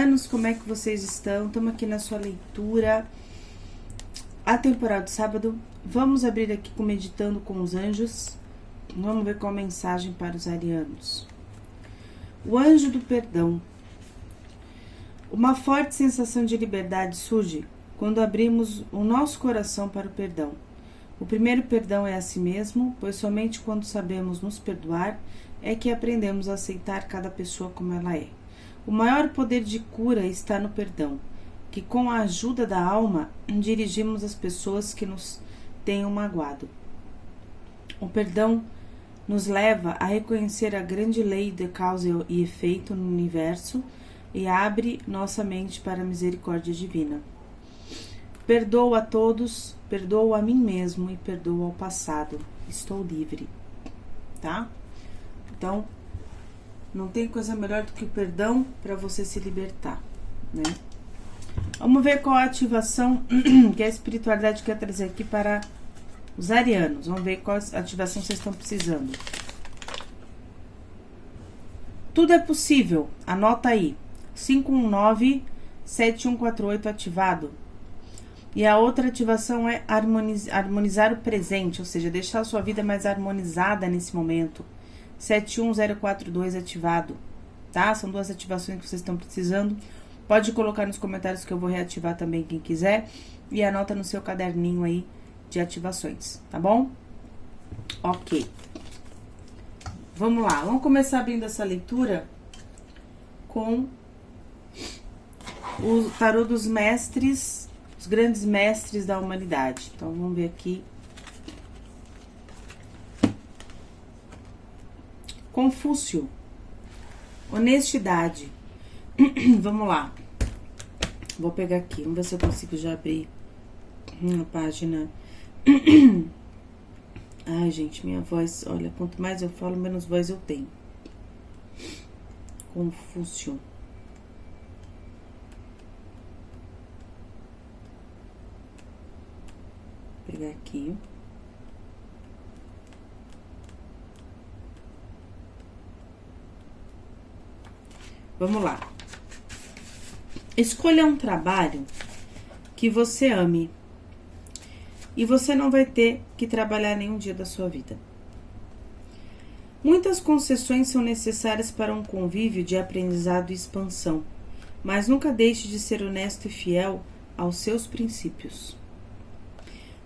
arianos, como é que vocês estão? Estamos aqui na sua leitura atemporal de sábado. Vamos abrir aqui com Meditando com os Anjos. Vamos ver qual a mensagem para os arianos. O anjo do perdão. Uma forte sensação de liberdade surge quando abrimos o nosso coração para o perdão. O primeiro perdão é a si mesmo, pois somente quando sabemos nos perdoar é que aprendemos a aceitar cada pessoa como ela é. O maior poder de cura está no perdão, que com a ajuda da alma dirigimos as pessoas que nos tenham magoado. O perdão nos leva a reconhecer a grande lei de causa e efeito no universo e abre nossa mente para a misericórdia divina. Perdoo a todos, perdoo a mim mesmo e perdoo ao passado. Estou livre, tá? Então, não tem coisa melhor do que o perdão para você se libertar, né? Vamos ver qual a ativação que a espiritualidade quer trazer aqui para os arianos. Vamos ver qual ativação vocês estão precisando. Tudo é possível. Anota aí. 519-7148 ativado. E a outra ativação é harmonizar o presente, ou seja, deixar a sua vida mais harmonizada nesse momento. 71042 ativado, tá? São duas ativações que vocês estão precisando. Pode colocar nos comentários que eu vou reativar também quem quiser. E anota no seu caderninho aí de ativações, tá bom? Ok. Vamos lá, vamos começar abrindo essa leitura com o tarô dos mestres, os grandes mestres da humanidade. Então, vamos ver aqui. Confúcio, honestidade. Vamos lá. Vou pegar aqui, vamos ver se eu consigo já abrir uma página. Ai, gente, minha voz, olha, quanto mais eu falo, menos voz eu tenho. Confúcio. Vou pegar aqui. Vamos lá. Escolha um trabalho que você ame e você não vai ter que trabalhar nenhum dia da sua vida. Muitas concessões são necessárias para um convívio de aprendizado e expansão, mas nunca deixe de ser honesto e fiel aos seus princípios.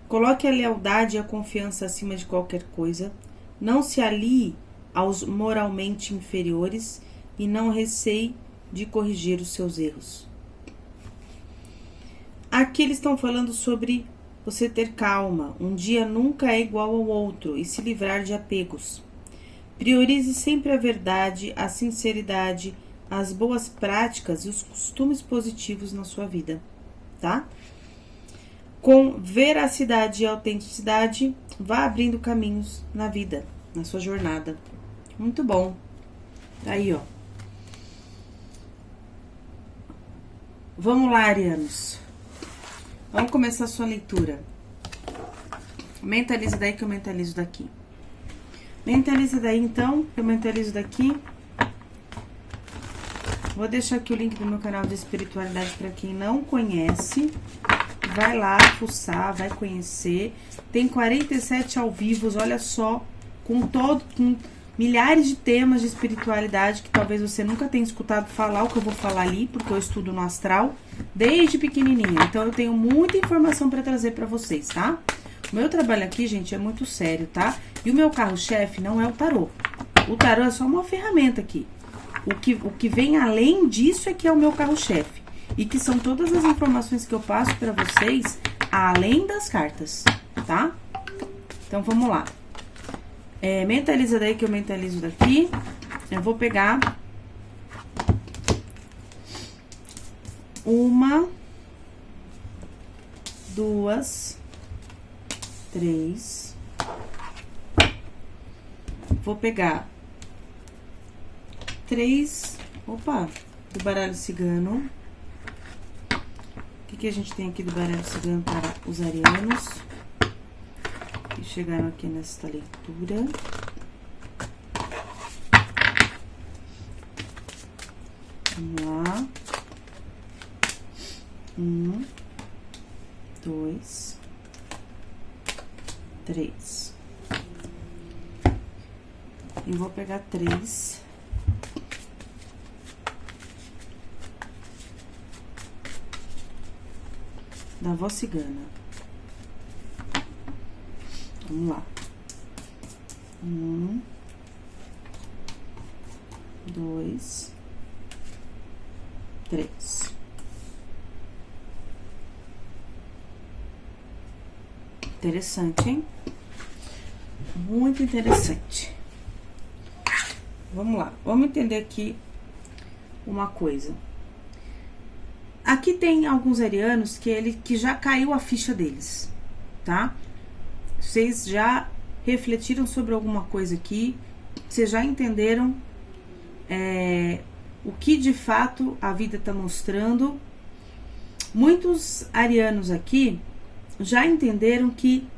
Coloque a lealdade e a confiança acima de qualquer coisa, não se alie aos moralmente inferiores e não receie de corrigir os seus erros. Aqui eles estão falando sobre você ter calma, um dia nunca é igual ao outro e se livrar de apegos. Priorize sempre a verdade, a sinceridade, as boas práticas e os costumes positivos na sua vida, tá? Com veracidade e autenticidade, vá abrindo caminhos na vida, na sua jornada. Muito bom. Aí, ó. Vamos lá, arianos. Vamos começar a sua leitura. Mentaliza daí que eu mentalizo daqui. Mentaliza daí, então, que eu mentalizo daqui. Vou deixar aqui o link do meu canal de espiritualidade para quem não conhece. Vai lá, fuçar, vai conhecer. Tem 47 ao vivo, olha só, com milhares de temas de espiritualidade que talvez você nunca tenha escutado falar o que eu vou falar ali, porque eu estudo no astral desde pequenininha. Então, eu tenho muita informação para trazer para vocês, tá? O meu trabalho aqui, gente, é muito sério, tá? E o meu carro-chefe não é o tarô. O tarô é só uma ferramenta aqui. O que vem além disso é que é o meu carro-chefe. E que são todas as informações que eu passo para vocês, além das cartas, tá? Então, vamos lá. Mentaliza daí que eu mentalizo daqui. Eu vou pegar uma, duas, três. Vou pegar três, opa, do baralho cigano. O que a gente tem aqui do baralho cigano para os arianos que chegaram aqui nesta leitura? Vamos lá. 1, 2, 3. E vou pegar 3. Da avó cigana. Vamos lá. 1, 2, 3. Interessante, hein? Muito interessante. Vamos lá. Vamos entender aqui uma coisa. Aqui tem alguns arianos que já caiu a ficha deles, tá? Vocês já refletiram sobre alguma coisa aqui, vocês já entenderam o que de fato a vida tá mostrando. Muitos arianos aqui já entenderam que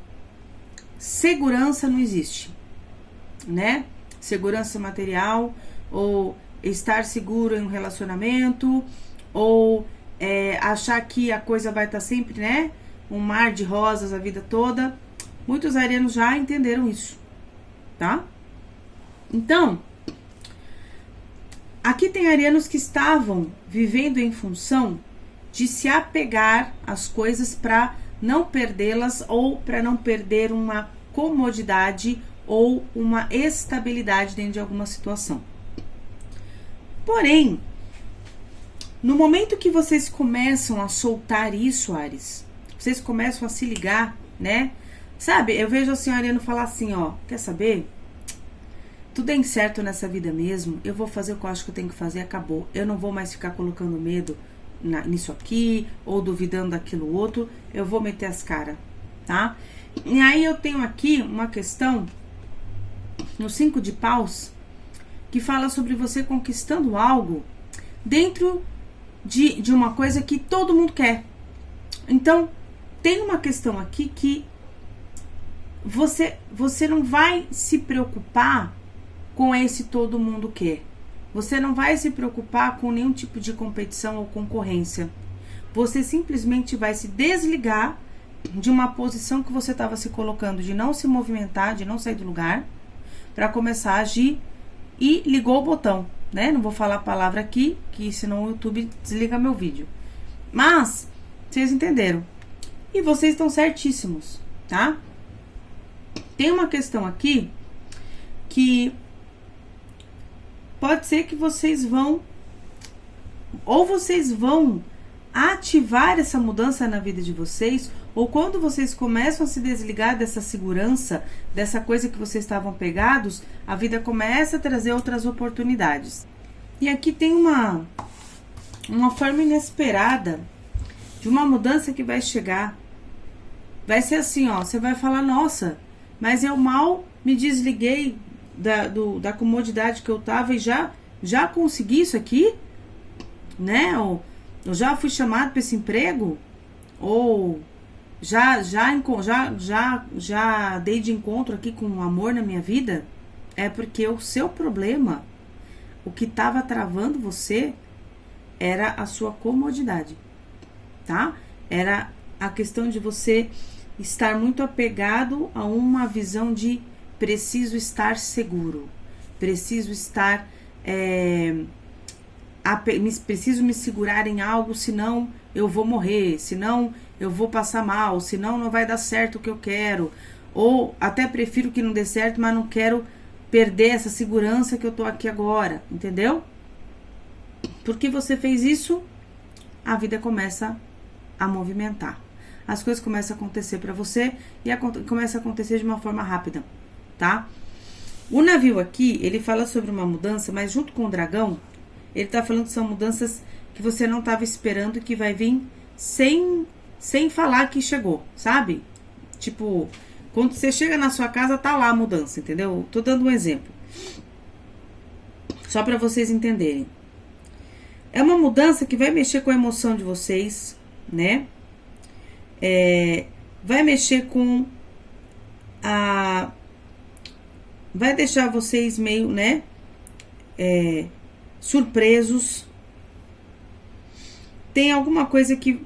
segurança não existe, né? Segurança material, ou estar seguro em um relacionamento, ou achar que a coisa vai estar sempre, né? Um mar de rosas a vida toda. Muitos arianos já entenderam isso, tá? Então, aqui tem arianos que estavam vivendo em função de se apegar às coisas para não perdê-las, ou para não perder uma comodidade ou uma estabilidade dentro de alguma situação. Porém, no momento que vocês começam a soltar isso, Áries, vocês começam a se ligar, né? Sabe, eu vejo assim, o ariano falar assim, ó, quer saber? Tudo é incerto nessa vida mesmo, eu vou fazer o que eu acho que eu tenho que fazer, acabou. Eu não vou mais ficar colocando medo nisso aqui, ou duvidando daquilo outro, eu vou meter as caras, tá? E aí eu tenho aqui uma questão, no 5 de paus, que fala sobre você conquistando algo dentro de uma coisa que todo mundo quer. Então, tem uma questão aqui que você não vai se preocupar com esse todo mundo quer. Você não vai se preocupar com nenhum tipo de competição ou concorrência. Você simplesmente vai se desligar de uma posição que você estava se colocando, de não se movimentar, de não sair do lugar, para começar a agir, e ligou o botão, né? Não vou falar a palavra aqui, que senão o YouTube desliga meu vídeo. Mas, vocês entenderam. E vocês estão certíssimos, tá? Tem uma questão aqui que pode ser que vocês vão ativar essa mudança na vida de vocês, ou quando vocês começam a se desligar dessa segurança, dessa coisa que vocês estavam pegados, a vida começa a trazer outras oportunidades. E aqui tem uma forma inesperada de uma mudança que vai chegar. Vai ser assim, ó, você vai falar, nossa, mas eu mal me desliguei da comodidade que eu tava e já consegui isso aqui, né? Ou eu já fui chamado para esse emprego, ou já dei de encontro aqui com o amor na minha vida. É porque o seu problema, o que estava travando você, era a sua comodidade, tá? Era a questão de você estar muito apegado a uma visão de preciso estar seguro, preciso estar preciso me segurar em algo, senão eu vou morrer, senão eu vou passar mal, senão não vai dar certo o que eu quero, ou até prefiro que não dê certo, mas não quero perder essa segurança que eu tô aqui agora, entendeu? Porque você fez isso, a vida começa a movimentar. As coisas começam a acontecer pra você e começa a acontecer de uma forma rápida, tá? O navio aqui, ele fala sobre uma mudança, mas junto com o dragão, ele tá falando que são mudanças que você não tava esperando e que vai vir sem falar que chegou, sabe? Tipo, quando você chega na sua casa, tá lá a mudança, entendeu? Tô dando um exemplo. Só pra vocês entenderem. É uma mudança que vai mexer com a emoção de vocês, né? Vai mexer com vai deixar vocês meio, né? Surpresos. Tem alguma coisa que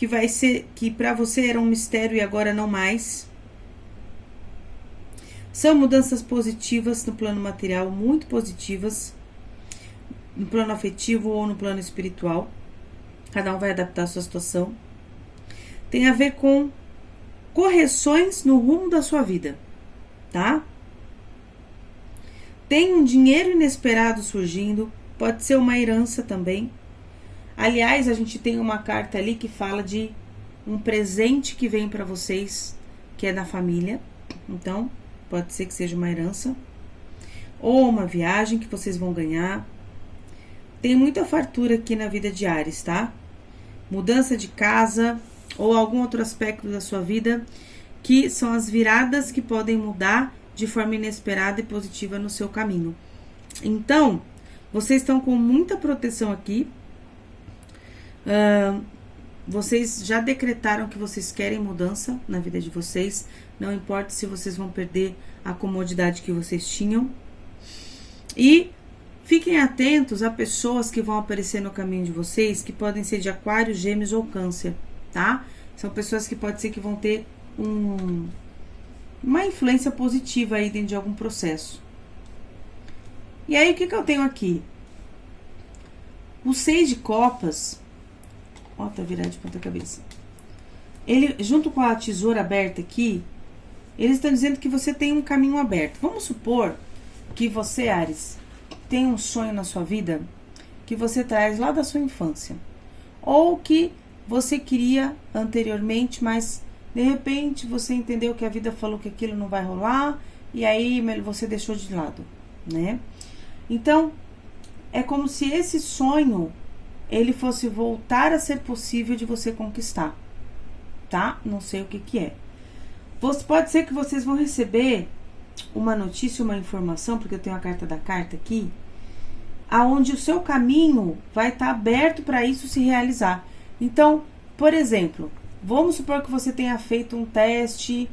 que vai ser, que para você era um mistério e agora não mais. São mudanças positivas no plano material, muito positivas, no plano afetivo ou no plano espiritual. Cada um vai adaptar a sua situação. Tem a ver com correções no rumo da sua vida, tá? Tem um dinheiro inesperado surgindo, pode ser uma herança também. Aliás, a gente tem uma carta ali que fala de um presente que vem para vocês, que é da família. Então, pode ser que seja uma herança. Ou uma viagem que vocês vão ganhar. Tem muita fartura aqui na vida de Áries, tá? Mudança de casa ou algum outro aspecto da sua vida, que são as viradas que podem mudar de forma inesperada e positiva no seu caminho. Então, vocês estão com muita proteção aqui. Vocês já decretaram que vocês querem mudança na vida de vocês. Não importa se vocês vão perder a comodidade que vocês tinham. E fiquem atentos a pessoas que vão aparecer no caminho de vocês, que podem ser de Aquário, Gêmeos ou Câncer, tá? São pessoas que pode ser que vão ter uma influência positiva aí dentro de algum processo. E aí, o que eu tenho aqui? O 6 de copas, ó, tá virado de ponta cabeça. Ele, junto com a tesoura aberta aqui, eles estão dizendo que você tem um caminho aberto. Vamos supor que você, Áries, tem um sonho na sua vida que você traz lá da sua infância. Ou que você queria anteriormente, mas de repente você entendeu que a vida falou que aquilo não vai rolar e aí você deixou de lado, né? Então, é como se esse sonho ele fosse voltar a ser possível de você conquistar, tá? Não sei o que é. Pode ser que vocês vão receber uma notícia, uma informação, porque eu tenho a carta da carta aqui, aonde o seu caminho vai estar aberto para isso se realizar. Então, por exemplo, vamos supor que você tenha feito um teste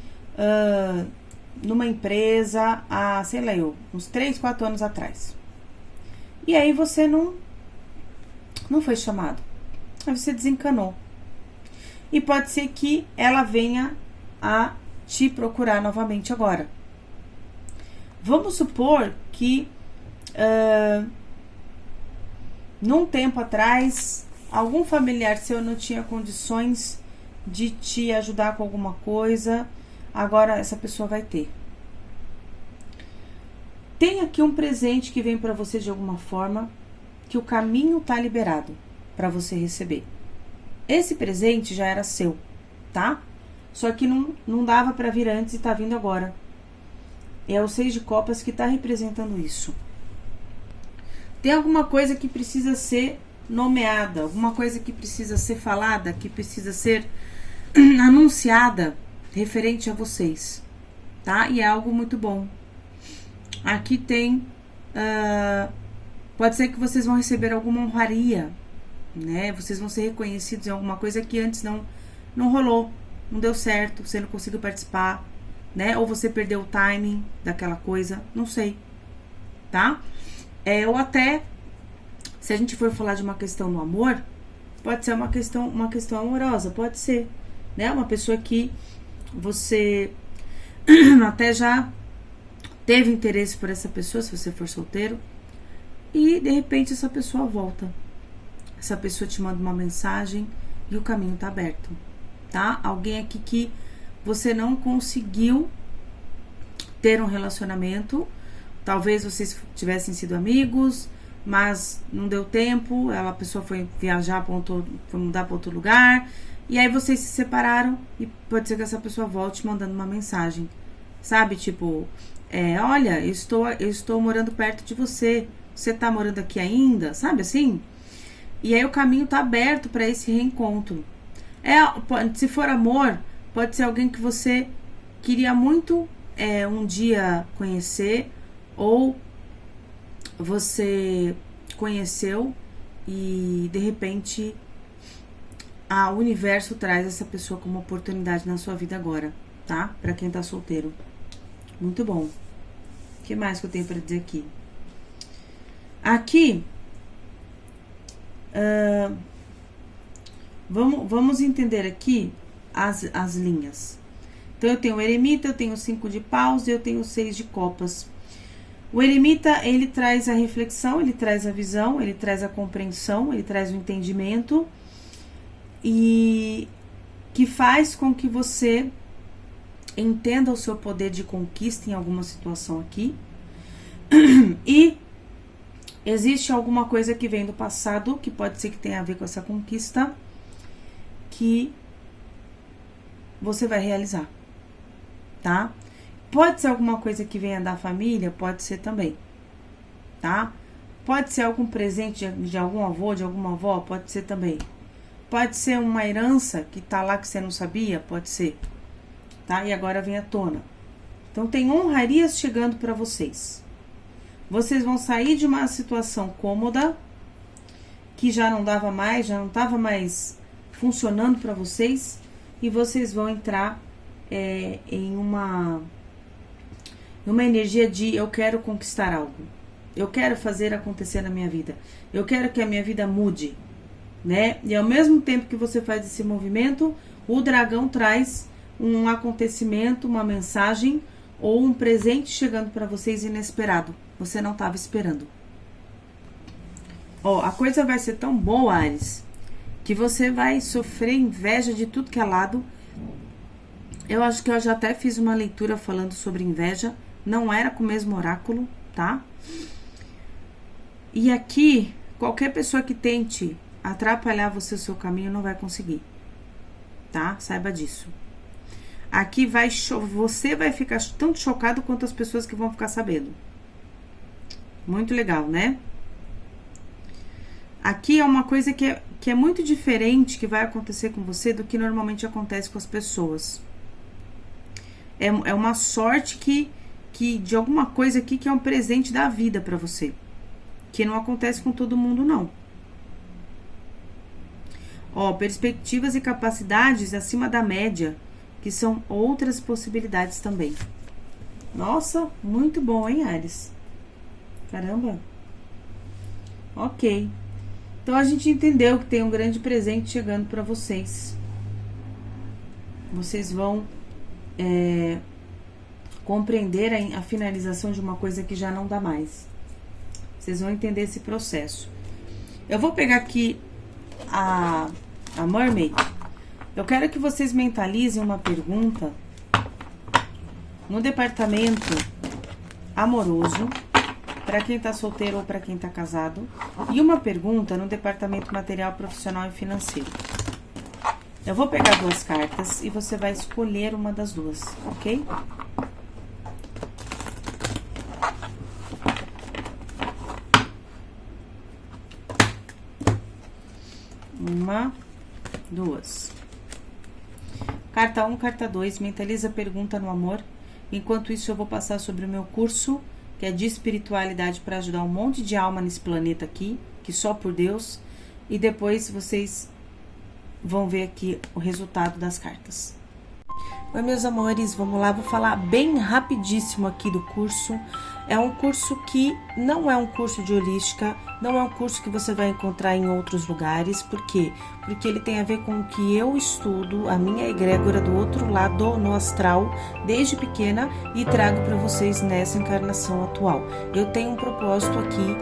numa empresa há, sei lá, uns 3, 4 anos atrás. E aí você não foi chamado. Aí você desencanou. E pode ser que ela venha a te procurar novamente agora. Vamos supor que num tempo atrás algum familiar seu não tinha condições de te ajudar com alguma coisa, agora essa pessoa vai ter. Tem aqui um presente que vem para você de alguma forma, que o caminho tá liberado para você receber. Esse presente já era seu, tá? Só que não dava para vir antes e tá vindo agora. É o 6 de copas que tá representando isso. Tem alguma coisa que precisa ser nomeada, alguma coisa que precisa ser falada, que precisa ser anunciada referente a vocês, tá? E é algo muito bom. Aqui tem, pode ser que vocês vão receber alguma honraria, né? Vocês vão ser reconhecidos em alguma coisa que antes não rolou, não deu certo, você não conseguiu participar, né? Ou você perdeu o timing daquela coisa, não sei, tá? Ou até, se a gente for falar de uma questão no amor, pode ser uma questão amorosa, pode ser, né? Uma pessoa que você até já teve interesse por essa pessoa, se você for solteiro, e de repente essa pessoa volta. Essa pessoa te manda uma mensagem e o caminho tá aberto, tá? Alguém aqui que você não conseguiu ter um relacionamento, talvez vocês tivessem sido amigos, mas não deu tempo, a pessoa foi viajar, foi mudar para outro lugar, e aí vocês se separaram e pode ser que essa pessoa volte mandando uma mensagem, sabe? Tipo, olha, eu estou morando perto de você, você tá morando aqui ainda, sabe assim? E aí o caminho tá aberto para esse reencontro. Se for amor, pode ser alguém que você queria muito um dia conhecer, ou você conheceu e de repente o universo traz essa pessoa como oportunidade na sua vida agora, tá? Pra quem tá solteiro. Muito bom. O que mais que eu tenho pra dizer aqui? Aqui, Vamos entender aqui as linhas. Então, eu tenho o eremita, eu tenho o 5 de paus e eu tenho o 6 de copas. O eremita, ele traz a reflexão, ele traz a visão, ele traz a compreensão, ele traz o entendimento e que faz com que você entenda o seu poder de conquista em alguma situação aqui. E existe alguma coisa que vem do passado, que pode ser que tenha a ver com essa conquista, que você vai realizar, tá? Pode ser alguma coisa que venha da família, pode ser também, tá? Pode ser algum presente de algum avô, de alguma avó, pode ser também. Pode ser uma herança que tá lá que você não sabia, pode ser, tá? E agora vem à tona. Então, tem honrarias chegando para vocês. Vocês vão sair de uma situação cômoda, que já não dava mais, já não estava mais funcionando para vocês, e vocês vão entrar em uma energia de eu quero conquistar algo, eu quero fazer acontecer na minha vida, eu quero que a minha vida mude, né? E ao mesmo tempo que você faz esse movimento, o dragão traz um acontecimento, uma mensagem ou um presente chegando para vocês inesperado. Você não estava esperando. Ó, a coisa vai ser tão boa, Áries, que você vai sofrer inveja de tudo que é lado. Eu acho que eu já até fiz uma leitura falando sobre inveja. Não era com o mesmo oráculo, tá? E aqui, qualquer pessoa que tente atrapalhar você, o seu caminho, não vai conseguir, tá? Saiba disso. Aqui você vai ficar tanto chocado quanto as pessoas que vão ficar sabendo. Muito legal, né? Aqui é uma coisa que é muito diferente que vai acontecer com você do que normalmente acontece com as pessoas. É uma sorte que de alguma coisa aqui que é um presente da vida pra você. Que não acontece com todo mundo, não. Ó, perspectivas e capacidades acima da média, que são outras possibilidades também. Nossa, muito bom, hein, Áries? Caramba. Ok. Então, a gente entendeu que tem um grande presente chegando para vocês. Vocês vão compreender a finalização de uma coisa que já não dá mais. Vocês vão entender esse processo. Eu vou pegar aqui a Mermaid. Eu quero que vocês mentalizem uma pergunta no departamento amoroso, para quem tá solteiro ou para quem tá casado, e uma pergunta no departamento material, profissional e financeiro. Eu vou pegar 2 cartas e você vai escolher uma das duas, ok? Uma, 2. Carta 1, carta 2, mentaliza a pergunta no amor. Enquanto isso, eu vou passar sobre o meu curso, que é de espiritualidade para ajudar um monte de alma nesse planeta aqui, que só por Deus. E depois vocês vão ver aqui o resultado das cartas. Oi, meus amores, vamos lá, vou falar bem rapidíssimo aqui do curso. É um curso que não é um curso de holística, não é um curso que você vai encontrar em outros lugares. Por quê? Porque ele tem a ver com o que eu estudo, a minha egrégora do outro lado, no astral, desde pequena, e trago para vocês nessa encarnação atual. Eu tenho um propósito aqui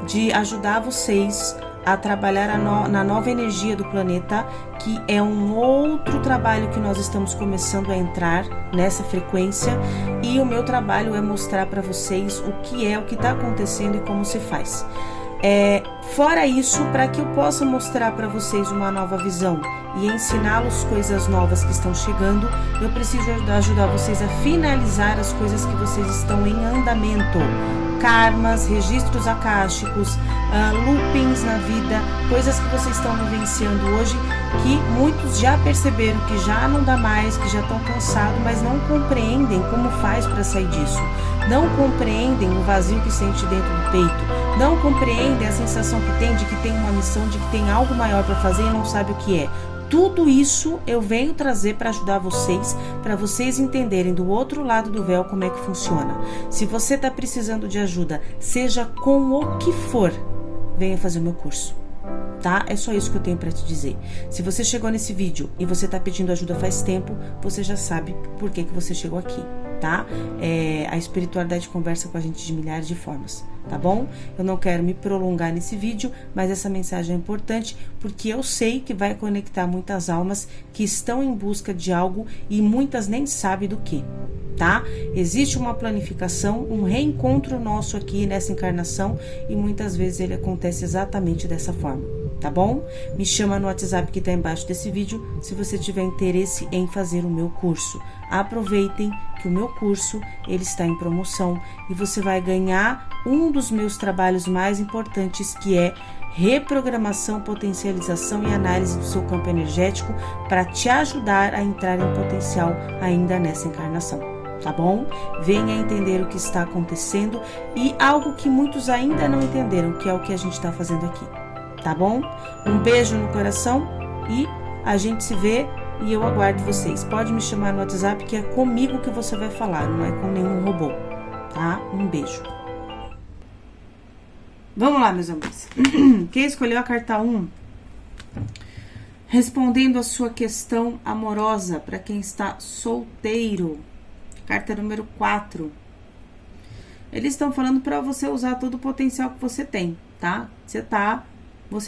de ajudar vocês a trabalhar na nova energia do planeta, que é um outro trabalho que nós estamos começando a entrar nessa frequência, e o meu trabalho é mostrar para vocês o que está acontecendo e como se faz. Fora isso, para que eu possa mostrar para vocês uma nova visão e ensiná-los coisas novas que estão chegando, eu preciso ajudar vocês a finalizar as coisas que vocês estão em andamento. Karmas, registros akáshicos, loopings na vida, coisas que vocês estão vivenciando hoje, que muitos já perceberam que já não dá mais, que já estão cansados, mas não compreendem como faz para sair disso. Não compreendem o vazio que sente dentro do peito. Não compreendem a sensação que tem de que tem uma missão, de que tem algo maior para fazer e não sabe o que é. Tudo isso eu venho trazer para ajudar vocês, para vocês entenderem do outro lado do véu como é que funciona. Se você está precisando de ajuda, seja com o que for, venha fazer o meu curso. tá? É só isso que eu tenho pra te dizer. Se você chegou nesse vídeo e você tá pedindo ajuda faz tempo, você já sabe por que você chegou aqui, tá? A espiritualidade conversa com a gente de milhares de formas, tá bom? Eu não quero me prolongar nesse vídeo, mas essa mensagem é importante porque eu sei que vai conectar muitas almas que estão em busca de algo e muitas nem sabem do que, tá? Existe uma planificação, um reencontro nosso aqui nessa encarnação e muitas vezes ele acontece exatamente dessa forma, tá bom? Me chama no WhatsApp que tá embaixo desse vídeo se você tiver interesse em fazer o meu curso. Aproveitem que o meu curso ele está em promoção e você vai ganhar um dos meus trabalhos mais importantes, que é reprogramação, potencialização e análise do seu campo energético para te ajudar a entrar em potencial ainda nessa encarnação, tá bom? Venha entender o que está acontecendo e algo que muitos ainda não entenderam, que é o que a gente está fazendo aqui, tá bom? Um beijo no coração e a gente se vê e eu aguardo vocês. Pode me chamar no WhatsApp que é comigo que você vai falar, não é com nenhum robô, tá? Um beijo. Vamos lá, meus amores. Quem escolheu a carta 1? Respondendo a sua questão amorosa para quem está solteiro. Carta número 4. Eles estão falando para você usar todo o potencial que você tem, tá? Você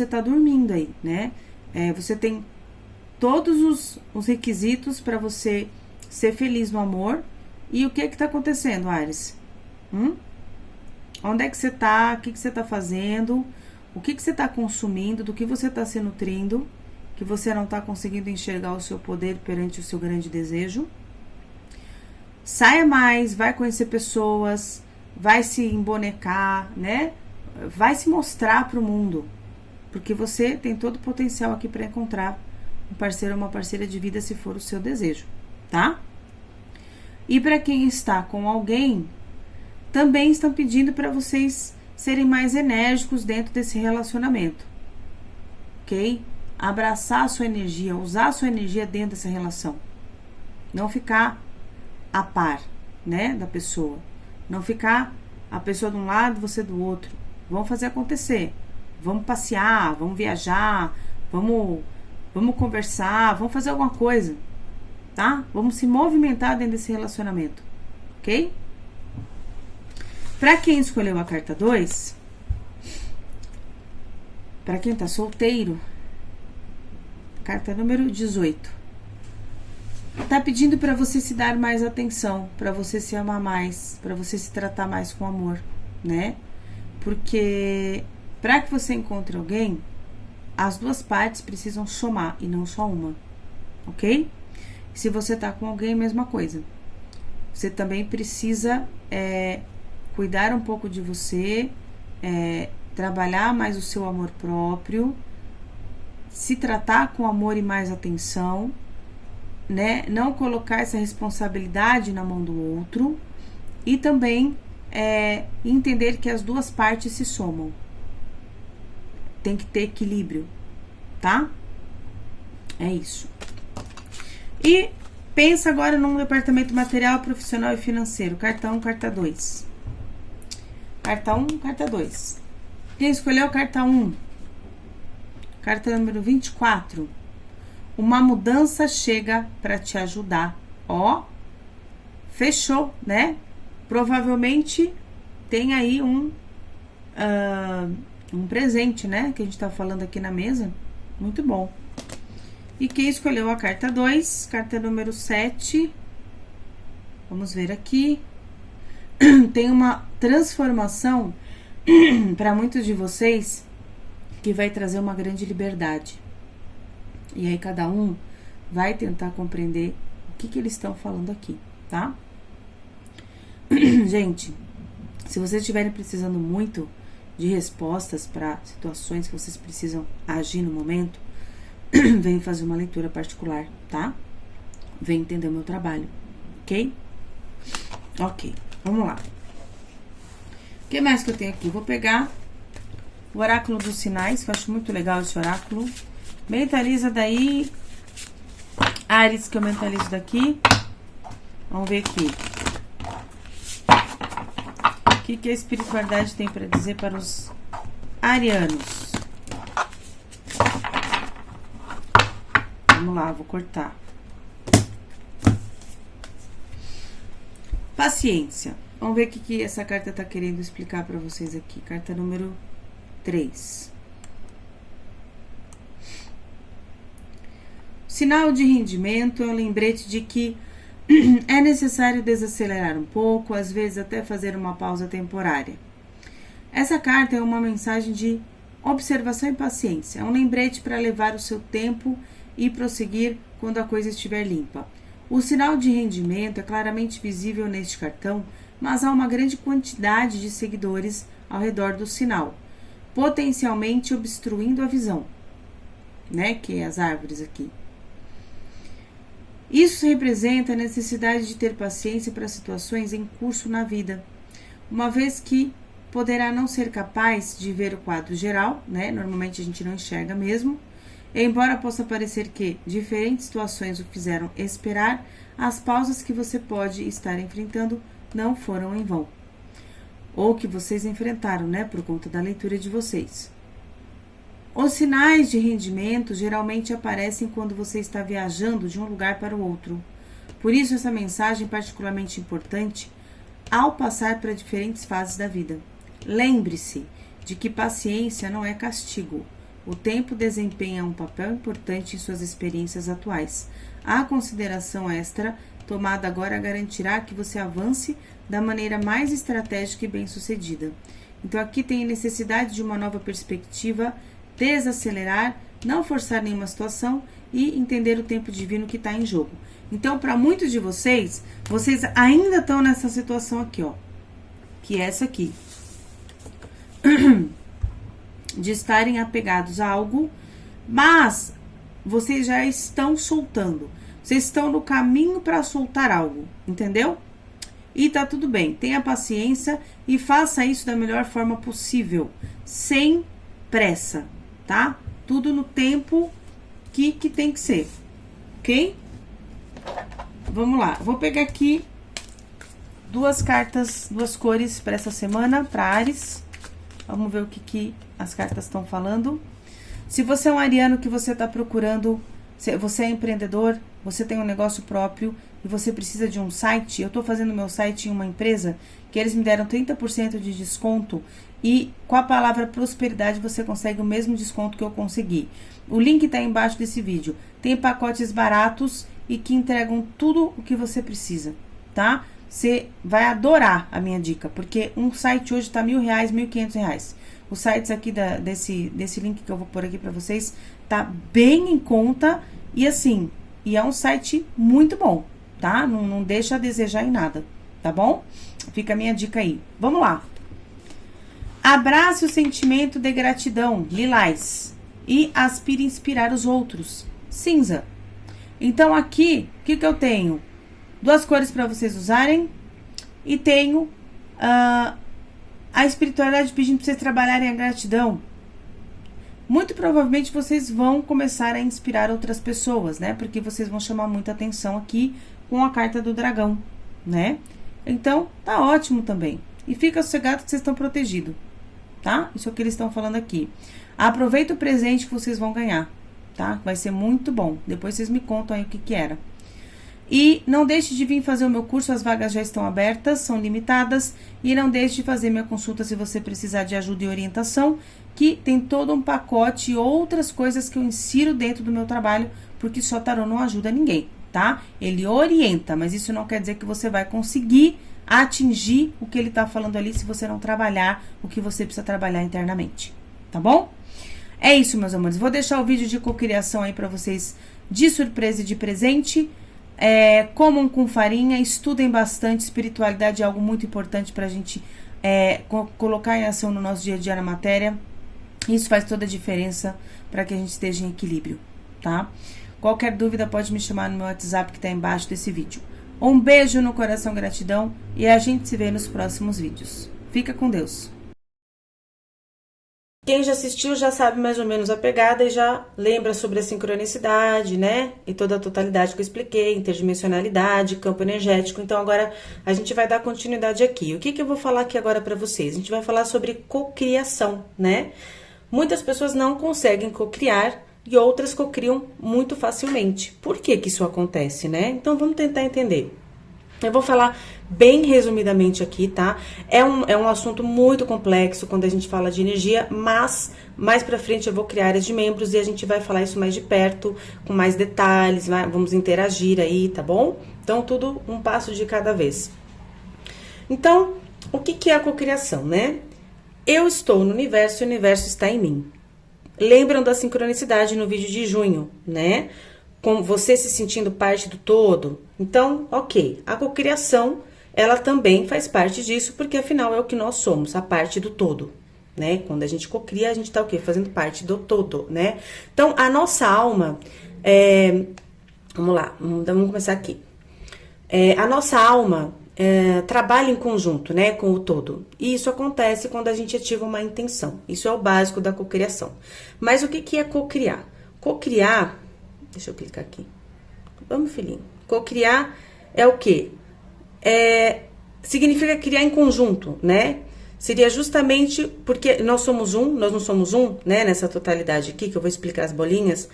tá dormindo aí, né? Você tem todos os requisitos para você ser feliz no amor. E o que tá acontecendo, Áries? Onde é que você tá? O que você tá fazendo? O que você tá consumindo? Do que você tá se nutrindo? Que você não tá conseguindo enxergar o seu poder perante o seu grande desejo? Saia mais, vai conhecer pessoas, vai se embonecar, né? Vai se mostrar pro mundo. Porque você tem todo o potencial aqui para encontrar um parceiro ou uma parceira de vida, se for o seu desejo, tá? E para quem está com alguém, também estão pedindo para vocês serem mais enérgicos dentro desse relacionamento, ok? Abraçar a sua energia, usar a sua energia dentro dessa relação. Não ficar a par, né, da pessoa. Não ficar a pessoa de um lado, você do outro. Vamos fazer acontecer. Vamos passear, vamos viajar, vamos conversar, vamos fazer alguma coisa, tá? Vamos se movimentar dentro desse relacionamento, ok? Pra quem escolheu a carta 2, pra quem tá solteiro, carta número 18. Tá pedindo pra você se dar mais atenção, pra você se amar mais, pra você se tratar mais com amor, né? Porque pra que você encontre alguém, as duas partes precisam somar e não só uma, ok? Se você tá com alguém, mesma coisa. Você também precisa cuidar um pouco de você, trabalhar mais o seu amor próprio, se tratar com amor e mais atenção, né? Não colocar essa responsabilidade na mão do outro e também entender que as duas partes se somam. Tem que ter equilíbrio, tá? É isso. E pensa agora num departamento material, profissional e financeiro. Carta 1, carta 2. Carta 1, carta 2. Quem escolheu carta 1? Carta número 24. Uma mudança chega para te ajudar. Ó, fechou, né? Provavelmente tem aí um presente, né? Que a gente tá falando aqui na mesa. Muito bom. E quem escolheu a carta 2, carta número 7. Vamos ver aqui. Tem uma transformação para muitos de vocês que vai trazer uma grande liberdade. E aí cada um vai tentar compreender o que eles estão falando aqui, tá? Gente, se vocês estiverem precisando muito de respostas para situações que vocês precisam agir no momento, vem fazer uma leitura particular, tá? Vem entender o meu trabalho, ok? Ok, vamos lá. O que mais que eu tenho aqui? Vou pegar o oráculo dos sinais, que eu acho muito legal esse oráculo. Mentaliza daí, Áries, que eu mentalizo daqui. Vamos ver aqui. O que a espiritualidade tem para dizer para os arianos? Vamos lá, vou cortar. Paciência. Vamos ver o que essa carta tá querendo explicar pra vocês aqui. Carta número 3. Sinal de rendimento é um lembrete de que é necessário desacelerar um pouco, às vezes até fazer uma pausa temporária. Essa carta é uma mensagem de observação e paciência. É um lembrete para levar o seu tempo e prosseguir quando a coisa estiver limpa. O sinal de rendimento é claramente visível neste cartão, mas há uma grande quantidade de seguidores ao redor do sinal, potencialmente obstruindo a visão, né? Que é as árvores aqui. Isso representa a necessidade de ter paciência para situações em curso na vida, uma vez que poderá não ser capaz de ver o quadro geral, né? Normalmente a gente não enxerga mesmo. Embora possa parecer que diferentes situações o fizeram esperar, as pausas que você pode estar enfrentando não foram em vão. Ou que vocês enfrentaram, né? Por conta da leitura de vocês. Os sinais de rendimento geralmente aparecem quando você está viajando de um lugar para o outro. Por isso, essa mensagem é particularmente importante ao passar para diferentes fases da vida. Lembre-se de que paciência não é castigo. O tempo desempenha um papel importante em suas experiências atuais. A consideração extra tomada agora garantirá que você avance da maneira mais estratégica e bem-sucedida. Então, aqui tem a necessidade de uma nova perspectiva, desacelerar, não forçar nenhuma situação e entender o tempo divino que está em jogo. Então, para muitos de vocês, vocês ainda estão nessa situação aqui, ó, que é essa aqui. De estarem apegados a algo, mas vocês já estão soltando. Vocês estão no caminho para soltar algo, entendeu? E tá tudo bem. Tenha paciência e faça isso da melhor forma possível, sem pressa, tá? Tudo no tempo que tem que ser, ok? Vamos lá. Vou pegar aqui duas cartas, duas cores para essa semana, para Áries. Vamos ver o que as cartas estão falando. Se você é um ariano que você está procurando, você é empreendedor, você tem um negócio próprio e você precisa de um site, eu estou fazendo meu site em uma empresa que eles me deram 30% de desconto e com a palavra prosperidade você consegue o mesmo desconto que eu consegui. O link está embaixo desse vídeo. Tem pacotes baratos e que entregam tudo o que você precisa, tá? Você vai adorar a minha dica, porque um site hoje tá R$1.000, R$1.500. Os sites aqui desse link que eu vou pôr aqui pra vocês, tá bem em conta e assim, e é um site muito bom, tá? Não deixa a desejar em nada, tá bom? Fica a minha dica aí. Vamos lá. Abrace o sentimento de gratidão, lilás, e aspire a inspirar os outros, cinza. Então aqui, o que eu tenho? Duas cores para vocês usarem. E tenho a espiritualidade pedindo para vocês trabalharem a gratidão. Muito provavelmente vocês vão começar a inspirar outras pessoas, né? Porque vocês vão chamar muita atenção aqui com a carta do dragão, né? Então, tá ótimo também. E fica sossegado que vocês estão protegidos, tá? Isso é o que eles estão falando aqui. Aproveita o presente que vocês vão ganhar, tá? Vai ser muito bom. Depois vocês me contam aí o que era. E não deixe de vir fazer o meu curso, as vagas já estão abertas, são limitadas. E não deixe de fazer minha consulta se você precisar de ajuda e orientação, que tem todo um pacote e outras coisas que eu insiro dentro do meu trabalho, porque só tarô não ajuda ninguém, tá? Ele orienta, mas isso não quer dizer que você vai conseguir atingir o que ele tá falando ali se você não trabalhar o que você precisa trabalhar internamente, tá bom? É isso, meus amores. Vou deixar o vídeo de cocriação aí pra vocês de surpresa e de presente. Comam com farinha, estudem bastante. Espiritualidade é algo muito importante pra gente colocar em ação no nosso dia a dia na matéria. Isso faz toda a diferença para que a gente esteja em equilíbrio, tá? Qualquer dúvida pode me chamar no meu WhatsApp que tá embaixo desse vídeo. Um beijo no coração, gratidão, e a gente se vê nos próximos vídeos. Fica com Deus. Quem já assistiu já sabe mais ou menos a pegada e já lembra sobre a sincronicidade, né? E toda a totalidade que eu expliquei, interdimensionalidade, campo energético. Então agora a gente vai dar continuidade aqui. O que eu vou falar aqui agora pra vocês? A gente vai falar sobre cocriação, né? Muitas pessoas não conseguem cocriar e outras cocriam muito facilmente. Por que que isso acontece, né? Então vamos tentar entender. Eu vou falar bem resumidamente aqui, tá? É um assunto muito complexo quando a gente fala de energia, mas mais pra frente eu vou criar áreas de membros e a gente vai falar isso mais de perto, com mais detalhes, vamos interagir aí, tá bom? Então tudo um passo de cada vez. Então, o que que é a cocriação, né? Eu estou no universo e o universo está em mim. Lembram da sincronicidade no vídeo de junho, né? Com você se sentindo parte do todo. Então, ok, a cocriação, ela também faz parte disso, porque afinal é o que nós somos, a parte do todo, né? Quando a gente cocria, a gente tá o quê? Fazendo parte do todo, né? Então, a nossa alma, vamos lá, vamos começar aqui. A nossa alma trabalha em conjunto, né, com o todo. E isso acontece quando a gente ativa uma intenção. Isso é o básico da cocriação. Mas o que que é cocriar? Cocriar, deixa eu clicar aqui. Vamos, filhinho. Cocriar é o quê? Significa criar em conjunto, né? Seria justamente porque nós somos um, nós não somos um, né, nessa totalidade aqui, que eu vou explicar as bolinhas.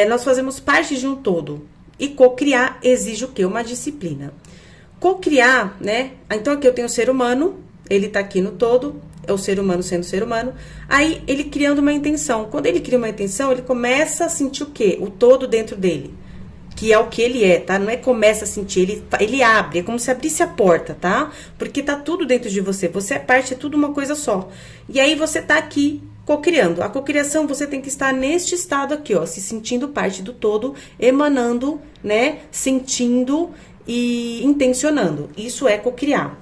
Nós fazemos parte de um todo. E cocriar exige o quê? Uma disciplina. Cocriar, né? Então aqui eu tenho o ser humano, ele tá aqui no todo, é o ser humano sendo ser humano. Aí ele criando uma intenção. Quando ele cria uma intenção, ele começa a sentir o quê? O todo dentro dele, que é o que ele é, tá? Não é começa a sentir, ele abre, é como se abrisse a porta, tá? Porque tá tudo dentro de você, você é parte, é tudo uma coisa só. E aí você tá aqui cocriando. A cocriação, você tem que estar neste estado aqui, ó, se sentindo parte do todo, emanando, né? Sentindo e intencionando. Isso é cocriar.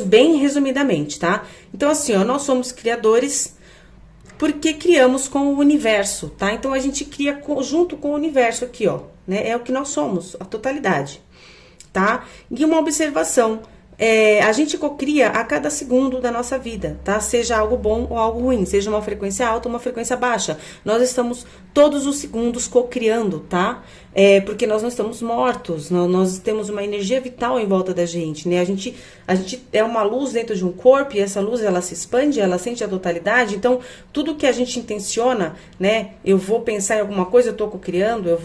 Bem resumidamente, tá? Então, assim, ó, nós somos criadores porque criamos com o universo, tá? Então, a gente cria junto com o universo aqui, ó, né? É o que nós somos, a totalidade, tá? E uma observação, a gente cocria a cada segundo da nossa vida, tá? Seja algo bom ou algo ruim, seja uma frequência alta ou uma frequência baixa. Nós estamos todos os segundos cocriando, tá? Porque nós não estamos mortos, nós temos uma energia vital em volta da gente, né? A gente é uma luz dentro de um corpo e essa luz, ela se expande, ela sente a totalidade. Então, tudo que a gente intenciona, né? Eu vou pensar em alguma coisa, eu tô cocriando. Eu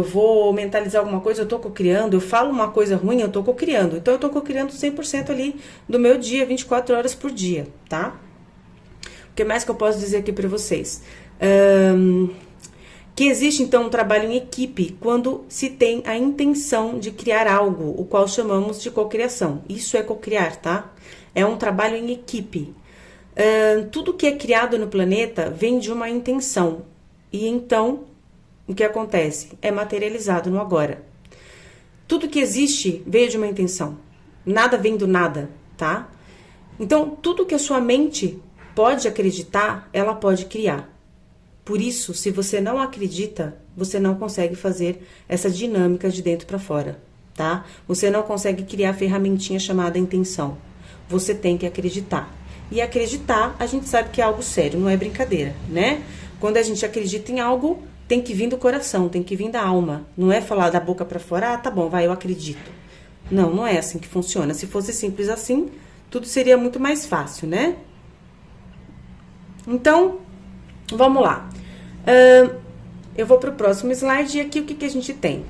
vou mentalizar alguma coisa, eu tô cocriando. Eu falo uma coisa ruim, eu tô cocriando. Então, eu tô cocriando 100% ali do meu dia, 24 horas por dia, tá? O que mais que eu posso dizer aqui pra vocês? Que existe, então, um trabalho em equipe quando se tem a intenção de criar algo, o qual chamamos de cocriação. Isso é cocriar, tá? É um trabalho em equipe. Tudo que é criado no planeta vem de uma intenção. E então, o que acontece? É materializado no agora. Tudo que existe veio de uma intenção. Nada vem do nada, tá? Então, tudo que a sua mente pode acreditar, ela pode criar. Por isso, se você não acredita, você não consegue fazer essa dinâmica de dentro para fora, tá? Você não consegue criar a ferramentinha chamada intenção. Você tem que acreditar. E acreditar, a gente sabe que é algo sério, não é brincadeira, né? Quando a gente acredita em algo, tem que vir do coração, tem que vir da alma. Não é falar da boca para fora, tá bom, vai, eu acredito. Não, não é assim que funciona. Se fosse simples assim, tudo seria muito mais fácil, né? Então, vamos lá. Eu vou para o próximo slide e aqui o que a gente tem?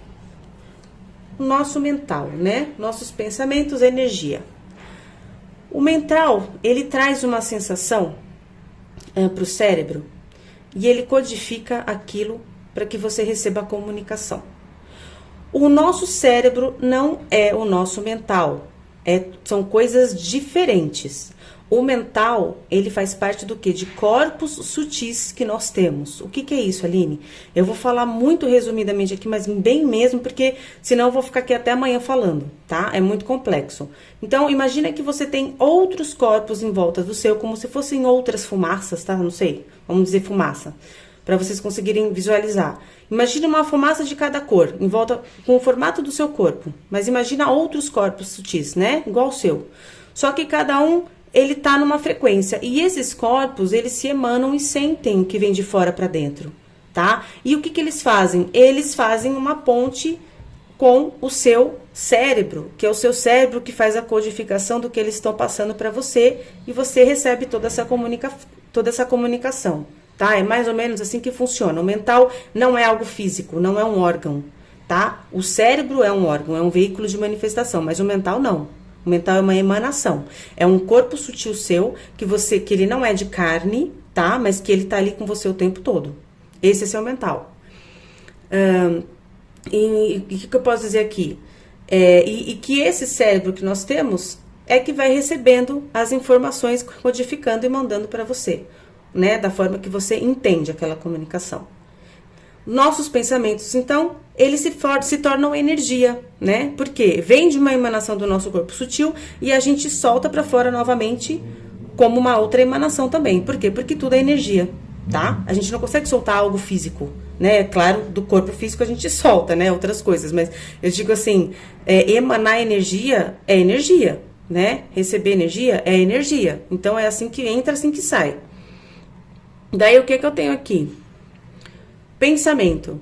O nosso mental, né? Nossos pensamentos, energia. O mental, ele traz uma sensação para o cérebro e ele codifica aquilo para que você receba a comunicação. O nosso cérebro não é o nosso mental, são coisas diferentes. O mental, ele faz parte do quê? De corpos sutis que nós temos. O que é isso, Aline? Eu vou falar muito resumidamente aqui, mas bem mesmo, porque senão eu vou ficar aqui até amanhã falando, tá? É muito complexo. Então, imagina que você tem outros corpos em volta do seu, como se fossem outras fumaças, tá? Não sei, vamos dizer fumaça, para vocês conseguirem visualizar. Imagina uma fumaça de cada cor, em volta, com o formato do seu corpo. Mas imagina outros corpos sutis, né? Igual o seu. Só que cada um, ele tá numa frequência. E esses corpos, eles se emanam e sentem o que vem de fora para dentro, tá? E o que eles fazem? Eles fazem uma ponte com o seu cérebro, que é o seu cérebro que faz a codificação do que eles estão passando para você. E você recebe toda essa comunicação, tá? É mais ou menos assim que funciona. O mental não é algo físico, não é um órgão, tá? O cérebro é um órgão, é um veículo de manifestação, mas o mental não. O mental é uma emanação. É um corpo sutil seu que ele não é de carne, tá? Mas que ele tá ali com você o tempo todo. Esse é seu mental. E o que eu posso dizer aqui? E que esse cérebro que nós temos é que vai recebendo as informações, codificando e mandando para você, né? Da forma que você entende aquela comunicação. Nossos pensamentos, então, eles se tornam energia, né? Porque vem de uma emanação do nosso corpo sutil e a gente solta para fora novamente como uma outra emanação também. Por quê? Porque tudo é energia, tá? A gente não consegue soltar algo físico, né? Claro, do corpo físico a gente solta, né? Outras coisas, mas eu digo assim, emanar energia é energia, né? Receber energia é energia. Então, é assim que entra, assim que sai. Daí, o que eu tenho aqui? Pensamento.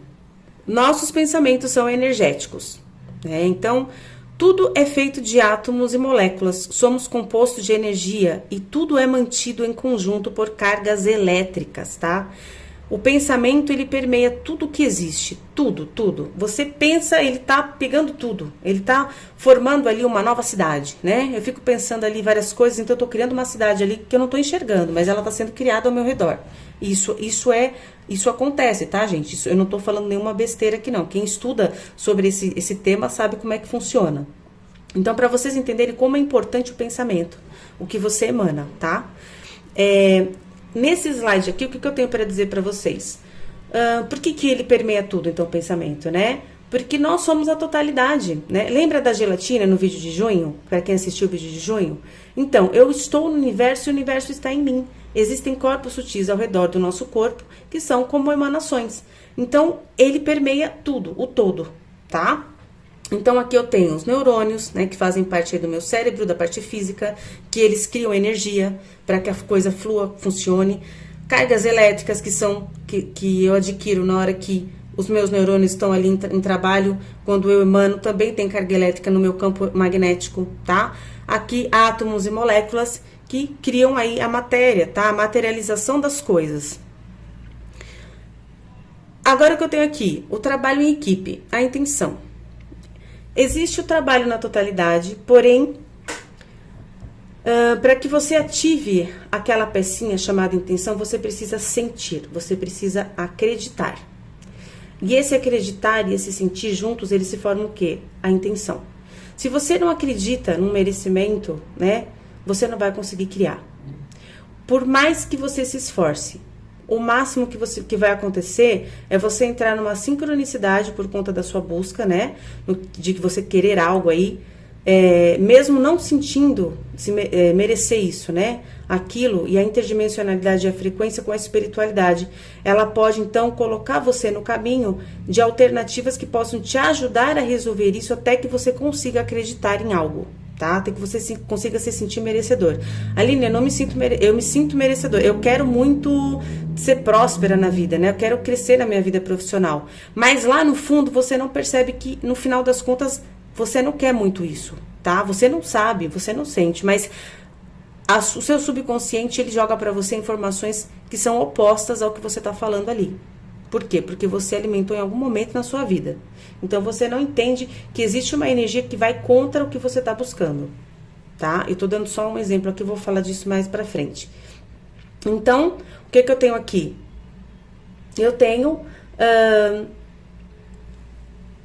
Nossos pensamentos são energéticos, né? Então, tudo é feito de átomos e moléculas. Somos compostos de energia e tudo é mantido em conjunto por cargas elétricas, tá? O pensamento, ele permeia tudo que existe, tudo. Você pensa, ele tá pegando tudo, ele tá formando ali uma nova cidade, né? Eu fico pensando ali várias coisas, então eu tô criando uma cidade ali que eu não tô enxergando, mas ela tá sendo criada ao meu redor. Isso acontece, tá, gente? Eu não tô falando nenhuma besteira aqui, não. Quem estuda sobre esse tema sabe como é que funciona. Então, para vocês entenderem como é importante o pensamento, o que você emana, tá? Nesse slide aqui, o que eu tenho para dizer para vocês? Por que ele permeia tudo, então, o pensamento, né? Porque nós somos a totalidade, né? Lembra da gelatina no vídeo de junho? Para quem assistiu o vídeo de junho? Então, eu estou no universo e o universo está em mim. Existem corpos sutis ao redor do nosso corpo que são como emanações. Então, ele permeia tudo, o todo, tá? Então, aqui eu tenho os neurônios, né, que fazem parte aí do meu cérebro, da parte física, que eles criam energia para que a coisa flua, funcione. Cargas elétricas que eu adquiro na hora que os meus neurônios estão ali em trabalho, quando eu emano, também tem carga elétrica no meu campo magnético, tá? Aqui, átomos e moléculas que criam aí a matéria, tá? A materialização das coisas. Agora o que eu tenho aqui, o trabalho em equipe, a intenção. Existe o trabalho na totalidade, porém, para que você ative aquela pecinha chamada intenção, você precisa sentir, você precisa acreditar. E esse acreditar e esse sentir juntos, eles se formam o quê? A intenção. Se você não acredita num merecimento, né, você não vai conseguir criar. Por mais que você se esforce, o máximo que vai acontecer é você entrar numa sincronicidade por conta da sua busca, né, de que você querer algo aí, mesmo não sentindo merecer isso, né, aquilo, e a interdimensionalidade e a frequência com a espiritualidade, ela pode então colocar você no caminho de alternativas que possam te ajudar a resolver isso até que você consiga acreditar em algo, tá? Até que você consiga se sentir merecedor. Aline, eu me sinto merecedor, eu quero muito ser próspera na vida, né? Eu quero crescer na minha vida profissional, mas lá no fundo você não percebe que no final das contas você não quer muito isso, tá? Você não sabe, você não sente, mas o seu subconsciente, ele joga para você informações que são opostas ao que você está falando ali. Por quê? Porque você alimentou em algum momento na sua vida. Então, você não entende que existe uma energia que vai contra o que você está buscando, tá? Eu tô dando só um exemplo aqui, vou falar disso mais pra frente. Então, o que eu tenho aqui? Eu tenho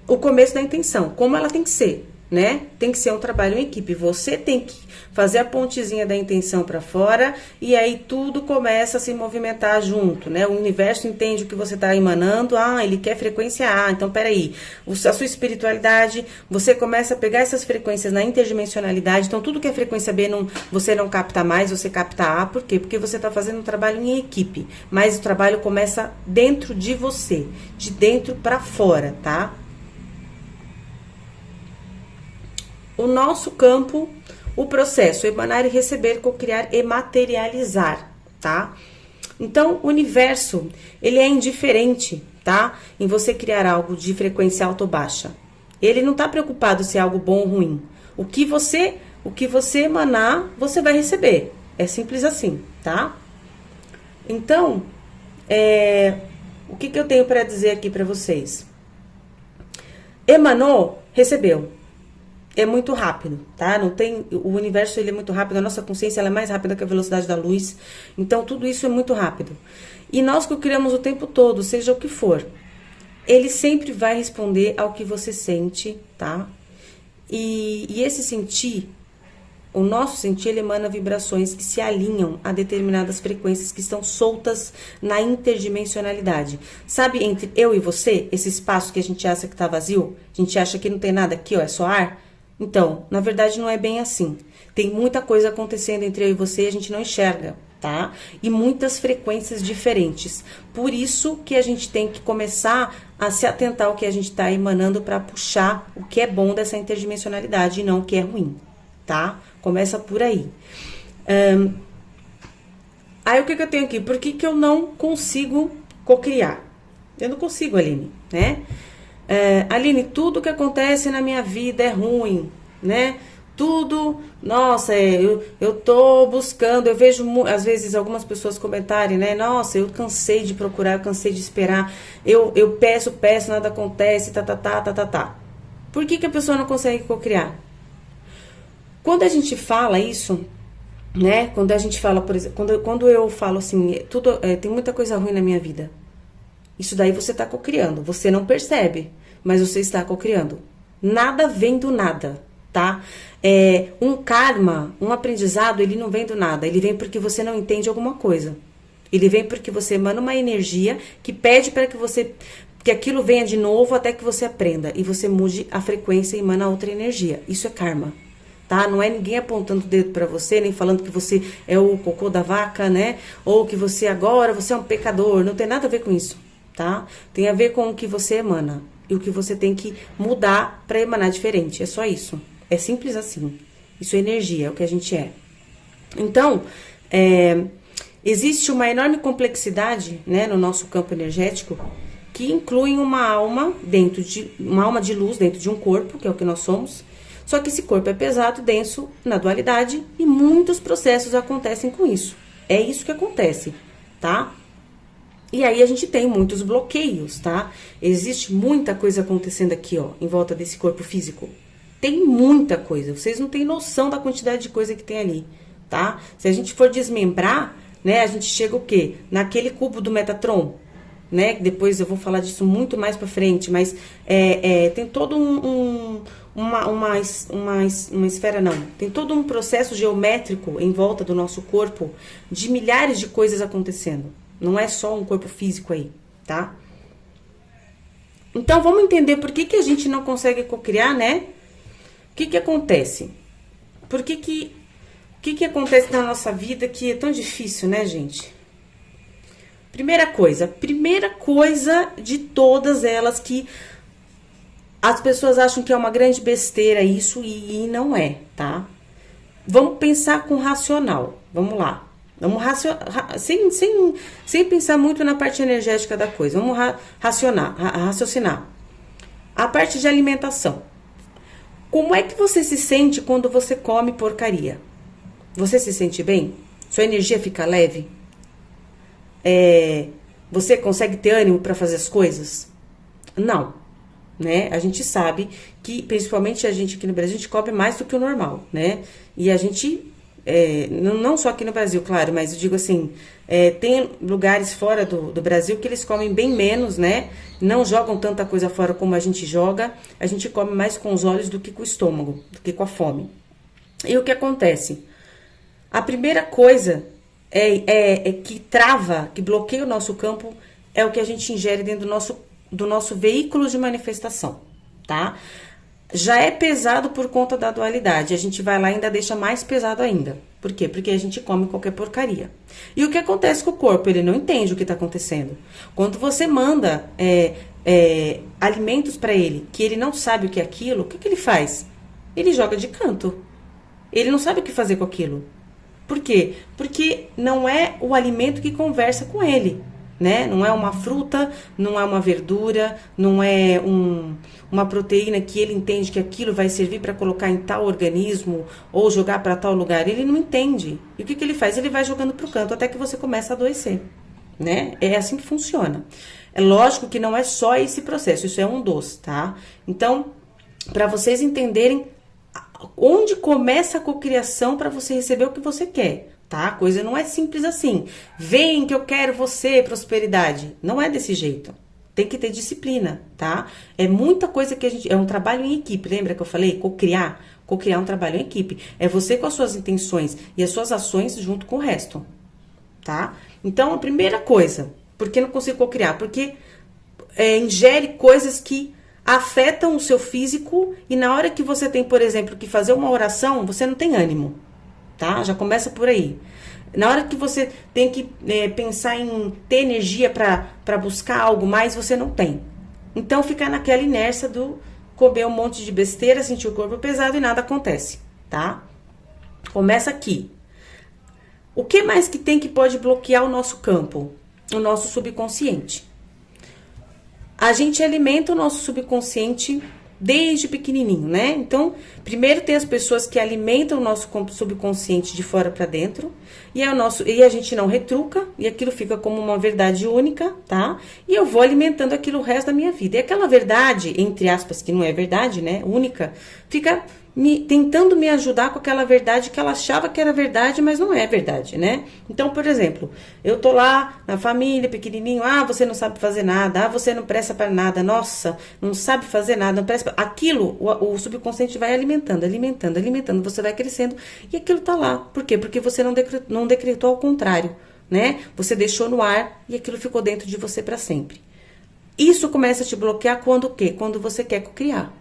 o começo da intenção, como ela tem que ser, né? Tem que ser um trabalho em equipe. Você tem que fazer a pontezinha da intenção para fora e aí tudo começa a se movimentar junto, né? O universo entende o que você está emanando. Ah, ele quer frequência A, então peraí. A sua espiritualidade, você começa a pegar essas frequências na interdimensionalidade. Então tudo que é frequência B, você não capta mais, você capta A. Por quê? Porque você está fazendo um trabalho em equipe. Mas o trabalho começa dentro de você, de dentro para fora, tá? O nosso campo, o processo, emanar e receber, cocriar e materializar, tá? Então, o universo, ele é indiferente, tá? Em você criar algo de frequência alta ou baixa. Ele não tá preocupado se é algo bom ou ruim. O que você emanar, você vai receber. É simples assim, tá? Então, O que eu tenho para dizer aqui para vocês? Emanou, recebeu. É muito rápido, tá? Não tem, o universo ele é muito rápido, a nossa consciência ela é mais rápida que a velocidade da luz. Então tudo isso é muito rápido. E nós que o criamos o tempo todo, seja o que for, ele sempre vai responder ao que você sente, tá? E esse sentir, o nosso sentir, ele emana vibrações que se alinham a determinadas frequências que estão soltas na interdimensionalidade. Sabe, entre eu e você, esse espaço que a gente acha que tá vazio, a gente acha que não tem nada aqui, ó, é só ar? Então, na verdade não é bem assim. Tem muita coisa acontecendo entre eu e você e a gente não enxerga, tá? E muitas frequências diferentes. Por isso que a gente tem que começar a se atentar ao que a gente está emanando para puxar o que é bom dessa interdimensionalidade e não o que é ruim, tá? Começa por aí. Aí o que eu tenho aqui? Por que eu não consigo cocriar? Eu não consigo, Aline, né? Aline, tudo que acontece na minha vida é ruim, né? Tudo, nossa, eu tô buscando, eu vejo às vezes algumas pessoas comentarem, né? Nossa, eu cansei de procurar, eu cansei de esperar, eu peço, nada acontece, tá. Por que a pessoa não consegue cocriar? Quando a gente fala isso, né? Quando a gente fala, por exemplo, quando eu falo assim, tem muita coisa ruim na minha vida. Isso daí você está cocriando. Você não percebe, mas você está cocriando. Nada vem do nada, tá? Um karma, um aprendizado, ele não vem do nada. Ele vem porque você não entende alguma coisa. Ele vem porque você emana uma energia que pede para que aquilo venha de novo até que você aprenda. E você mude a frequência e emana outra energia. Isso é karma, tá? Não é ninguém apontando o dedo para você, nem falando que você é o cocô da vaca, né? Ou que você é um pecador. Não tem nada a ver com isso. Tá? Tem a ver com o que você emana e o que você tem que mudar para emanar diferente. É só isso. É simples assim. Isso é energia, é o que a gente é. Então, existe uma enorme complexidade, né, no nosso campo energético que inclui uma alma de luz dentro de um corpo, que é o que nós somos. Só que esse corpo é pesado, denso, na dualidade e muitos processos acontecem com isso. É isso que acontece, tá? E aí a gente tem muitos bloqueios, tá? Existe muita coisa acontecendo aqui, ó, em volta desse corpo físico. Tem muita coisa, vocês não têm noção da quantidade de coisa que tem ali, tá? Se a gente for desmembrar, né, a gente chega o quê? Naquele cubo do Metatron, né? Depois eu vou falar disso muito mais pra frente, mas tem todo uma esfera, não. Tem todo um processo geométrico em volta do nosso corpo de milhares de coisas acontecendo. Não é só um corpo físico aí, tá? Então, vamos entender por que a gente não consegue cocriar, né? O que acontece? O que acontece na nossa vida que é tão difícil, né, gente? Primeira coisa de todas elas que as pessoas acham que é uma grande besteira isso e não é, tá? Vamos pensar com racional, vamos lá. Vamos sem pensar muito na parte energética da coisa. Vamos raciocinar. A parte de alimentação. Como é que você se sente quando você come porcaria? Você se sente bem? Sua energia fica leve? Você consegue ter ânimo para fazer as coisas? Não, né? A gente sabe que, principalmente a gente aqui no Brasil, a gente come mais do que o normal, né? E a gente... não só aqui no Brasil, claro, mas eu digo assim, tem lugares fora do Brasil que eles comem bem menos, né? Não jogam tanta coisa fora como a gente joga. A gente come mais com os olhos do que com o estômago, do que com a fome. E o que acontece? A primeira coisa que trava, que bloqueia o nosso campo, é o que a gente ingere dentro do nosso veículo de manifestação, tá? Já é pesado por conta da dualidade. A gente vai lá e ainda deixa mais pesado ainda. Por quê? Porque a gente come qualquer porcaria. E o que acontece com o corpo? Ele não entende o que está acontecendo. Quando você manda alimentos para ele, que ele não sabe o que é aquilo, o que ele faz? Ele joga de canto. Ele não sabe o que fazer com aquilo. Por quê? Porque não é o alimento que conversa com ele. Né? Não é uma fruta, não é uma verdura, não é uma proteína que ele entende que aquilo vai servir para colocar em tal organismo ou jogar para tal lugar. Ele não entende. E o que ele faz? Ele vai jogando para o canto até que você começa a adoecer. né? É assim que funciona. É lógico que não é só esse processo, isso é um dos, tá? Então, para vocês entenderem onde começa a cocriação para você receber o que você quer, tá? A coisa não é simples assim. Vem que eu quero você, prosperidade. Não é desse jeito. Tem que ter disciplina, tá? É muita coisa que a gente... É um trabalho em equipe, lembra que eu falei? Cocriar. Cocriar é um trabalho em equipe. É você com as suas intenções e as suas ações junto com o resto, tá? Então, a primeira coisa, por que não consigo cocriar? Porque ingere coisas que afetam o seu físico e na hora que você tem, por exemplo, que fazer uma oração, você não tem ânimo, tá? Já começa por aí. Na hora que você tem que pensar em ter energia para buscar algo mais, você não tem. Então, fica naquela inércia do comer um monte de besteira, sentir o corpo pesado e nada acontece, tá? Começa aqui. O que mais que tem que pode bloquear o nosso campo? O nosso subconsciente. A gente alimenta o nosso subconsciente desde pequenininho, né? Então, primeiro tem as pessoas que alimentam o nosso subconsciente de fora para dentro e a gente não retruca e aquilo fica como uma verdade única, tá? E eu vou alimentando aquilo o resto da minha vida. E aquela verdade, entre aspas, que não é verdade, né? Única, fica tentando me ajudar com aquela verdade que ela achava que era verdade, mas não é verdade, né? Então, por exemplo, eu tô lá na família, pequenininho, você não sabe fazer nada, você não presta para nada, nossa, não sabe fazer nada, não presta pra... Aquilo, o subconsciente vai alimentando, você vai crescendo e aquilo tá lá. Por quê? Porque você não decretou ao contrário, né? Você deixou no ar e aquilo ficou dentro de você para sempre. Isso começa a te bloquear quando o quê? Quando você quer criar.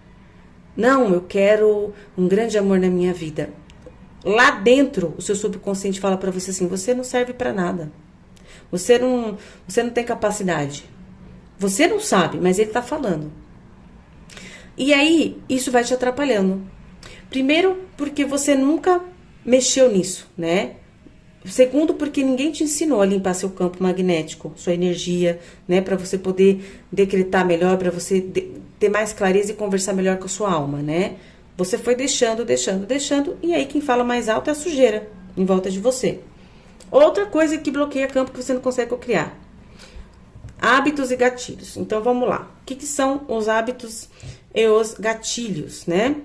Não, eu quero um grande amor na minha vida. Lá dentro, o seu subconsciente fala pra você assim, você não serve pra nada. Você não tem capacidade. Você não sabe, mas ele tá falando. E aí, isso vai te atrapalhando. Primeiro, porque você nunca mexeu nisso, né? Segundo, porque ninguém te ensinou a limpar seu campo magnético, sua energia, né? Pra você poder decretar melhor, pra você ter mais clareza e conversar melhor com a sua alma, né? Você foi deixando, e aí quem fala mais alto é a sujeira em volta de você. Outra coisa que bloqueia campo que você não consegue criar. Hábitos e gatilhos. Então, vamos lá. O que são os hábitos e os gatilhos, né?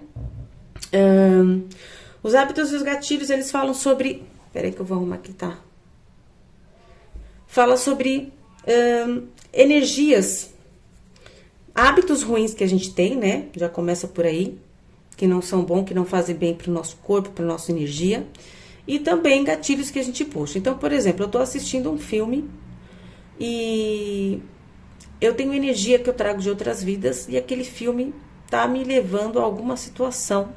Os hábitos e os gatilhos, eles falam sobre... Peraí que eu vou arrumar aqui, tá? Fala sobre energias, hábitos ruins que a gente tem, né? Já começa por aí, que não são bons, que não fazem bem pro nosso corpo, pra nossa energia. E também gatilhos que a gente puxa. Então, por exemplo, eu tô assistindo um filme e eu tenho energia que eu trago de outras vidas e aquele filme tá me levando a alguma situação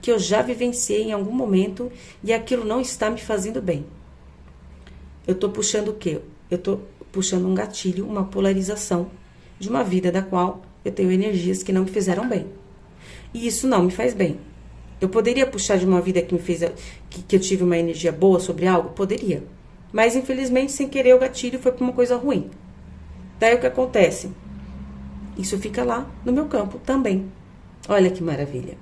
que eu já vivenciei em algum momento e aquilo não está me fazendo bem. Eu tô puxando o quê? Eu tô puxando um gatilho, uma polarização de uma vida da qual eu tenho energias que não me fizeram bem. E isso não me faz bem. Eu poderia puxar de uma vida que me fez, que eu tive uma energia boa sobre algo? Poderia. Mas, infelizmente, sem querer, o gatilho foi para uma coisa ruim. Daí, o que acontece? Isso fica lá no meu campo também. Olha que maravilha.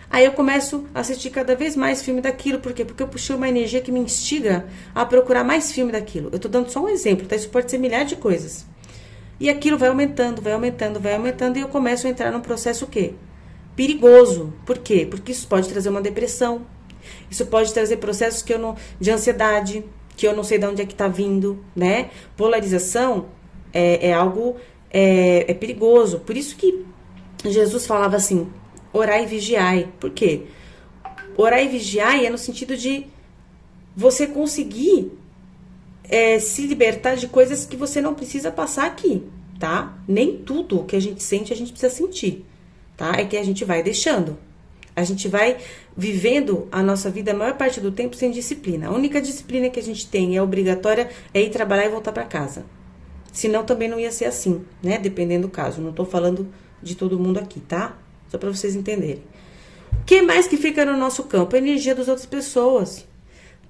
Aí eu começo a assistir cada vez mais filme daquilo. Por quê? Porque eu puxei uma energia que me instiga a procurar mais filme daquilo. Eu tô dando só um exemplo, tá? Isso pode ser milhares de coisas. E aquilo vai aumentando, e eu começo a entrar num processo o quê? Perigoso. Por quê? Porque isso pode trazer uma depressão. Isso pode trazer processos de ansiedade, que eu não sei de onde é que tá vindo, né? Polarização é algo perigoso. Por isso que Jesus falava assim, orai e vigiai. Por quê? Orai e vigiai é no sentido de você conseguir se libertar de coisas que você não precisa passar aqui, tá? Nem tudo que a gente sente, a gente precisa sentir, tá? É que a gente vai deixando. A gente vai vivendo a nossa vida a maior parte do tempo sem disciplina. A única disciplina que a gente tem obrigatória é ir trabalhar e voltar para casa. Senão também não ia ser assim, né? Dependendo do caso. Não tô falando de todo mundo aqui, tá? Só para vocês entenderem. O que mais que fica no nosso campo? A energia das outras pessoas.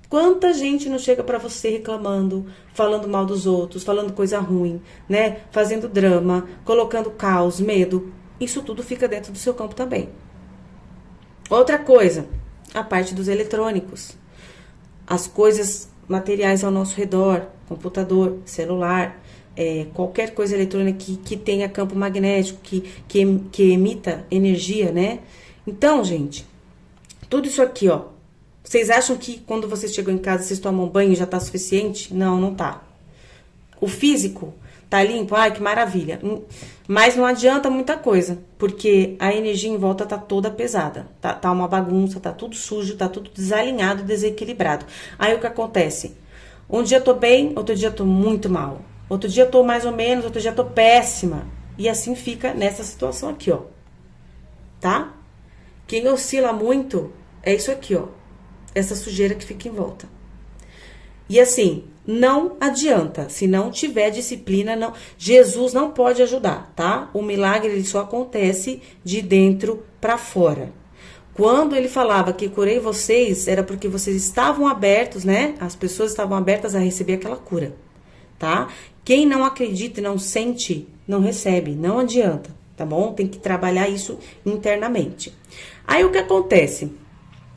Quanta gente não chega pra você reclamando, falando mal dos outros, falando coisa ruim, né? Fazendo drama, colocando caos, medo. Isso tudo fica dentro do seu campo também. Outra coisa, a parte dos eletrônicos. As coisas materiais ao nosso redor, computador, celular, qualquer coisa eletrônica que tenha campo magnético, que emita energia, né? Então, gente, tudo isso aqui, ó. Vocês acham que quando vocês chegam em casa, vocês tomam banho e já tá suficiente? Não, não tá. O físico tá limpo? Ai, que maravilha. Mas não adianta muita coisa, porque a energia em volta tá toda pesada. Tá uma bagunça, tá tudo sujo, tá tudo desalinhado, desequilibrado. Aí o que acontece? Um dia eu tô bem, outro dia eu tô muito mal. Outro dia eu tô mais ou menos, outro dia eu tô péssima. E assim fica nessa situação aqui, ó. Tá? Quem oscila muito é isso aqui, ó. Essa sujeira que fica em volta. E assim, não adianta. Se não tiver disciplina, não. Jesus não pode ajudar, tá? O milagre ele só acontece de dentro para fora. Quando ele falava que curei vocês, era porque vocês estavam abertos, né? As pessoas estavam abertas a receber aquela cura, tá? Quem não acredita e não sente, não recebe, não adianta, tá bom? Tem que trabalhar isso internamente. Aí o que acontece?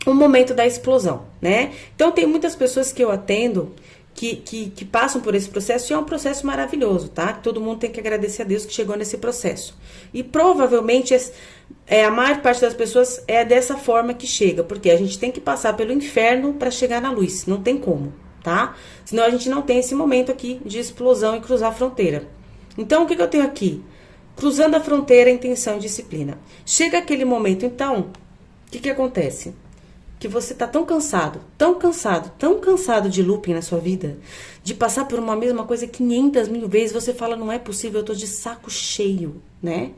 O momento da explosão, né? Então tem muitas pessoas que eu atendo que passam por esse processo e é um processo maravilhoso, tá? Todo mundo tem que agradecer a Deus que chegou nesse processo. E provavelmente a maior parte das pessoas é dessa forma que chega, porque a gente tem que passar pelo inferno para chegar na luz, não tem como, tá? Senão a gente não tem esse momento aqui de explosão e cruzar a fronteira. Então o que eu tenho aqui? Cruzando a fronteira, intenção e disciplina. Chega aquele momento, então, o que acontece? Que você tá tão cansado de looping na sua vida, de passar por uma mesma coisa 500 mil vezes, você fala, não é possível, eu tô de saco cheio, né?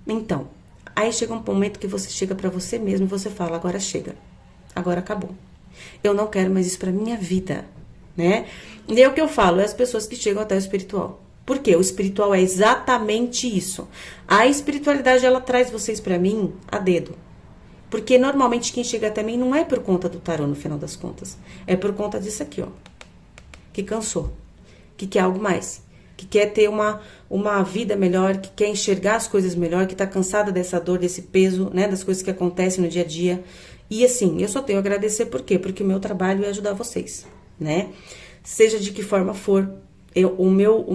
Então, aí chega um momento que você chega pra você mesmo e você fala, agora chega, agora acabou. Eu não quero mais isso pra minha vida, né? E é o que eu falo, é as pessoas que chegam até o espiritual. Por quê? O espiritual é exatamente isso. A espiritualidade, ela traz vocês pra mim a dedo. Porque normalmente quem chega até mim não é por conta do tarô no final das contas. É por conta disso aqui, ó. Que cansou. Que quer algo mais. Que quer ter uma vida melhor. Que quer enxergar as coisas melhor. Que tá cansada dessa dor, desse peso, né? Das coisas que acontecem no dia a dia. E assim, eu só tenho a agradecer por quê? Porque o meu trabalho é ajudar vocês, né? Seja de que forma for,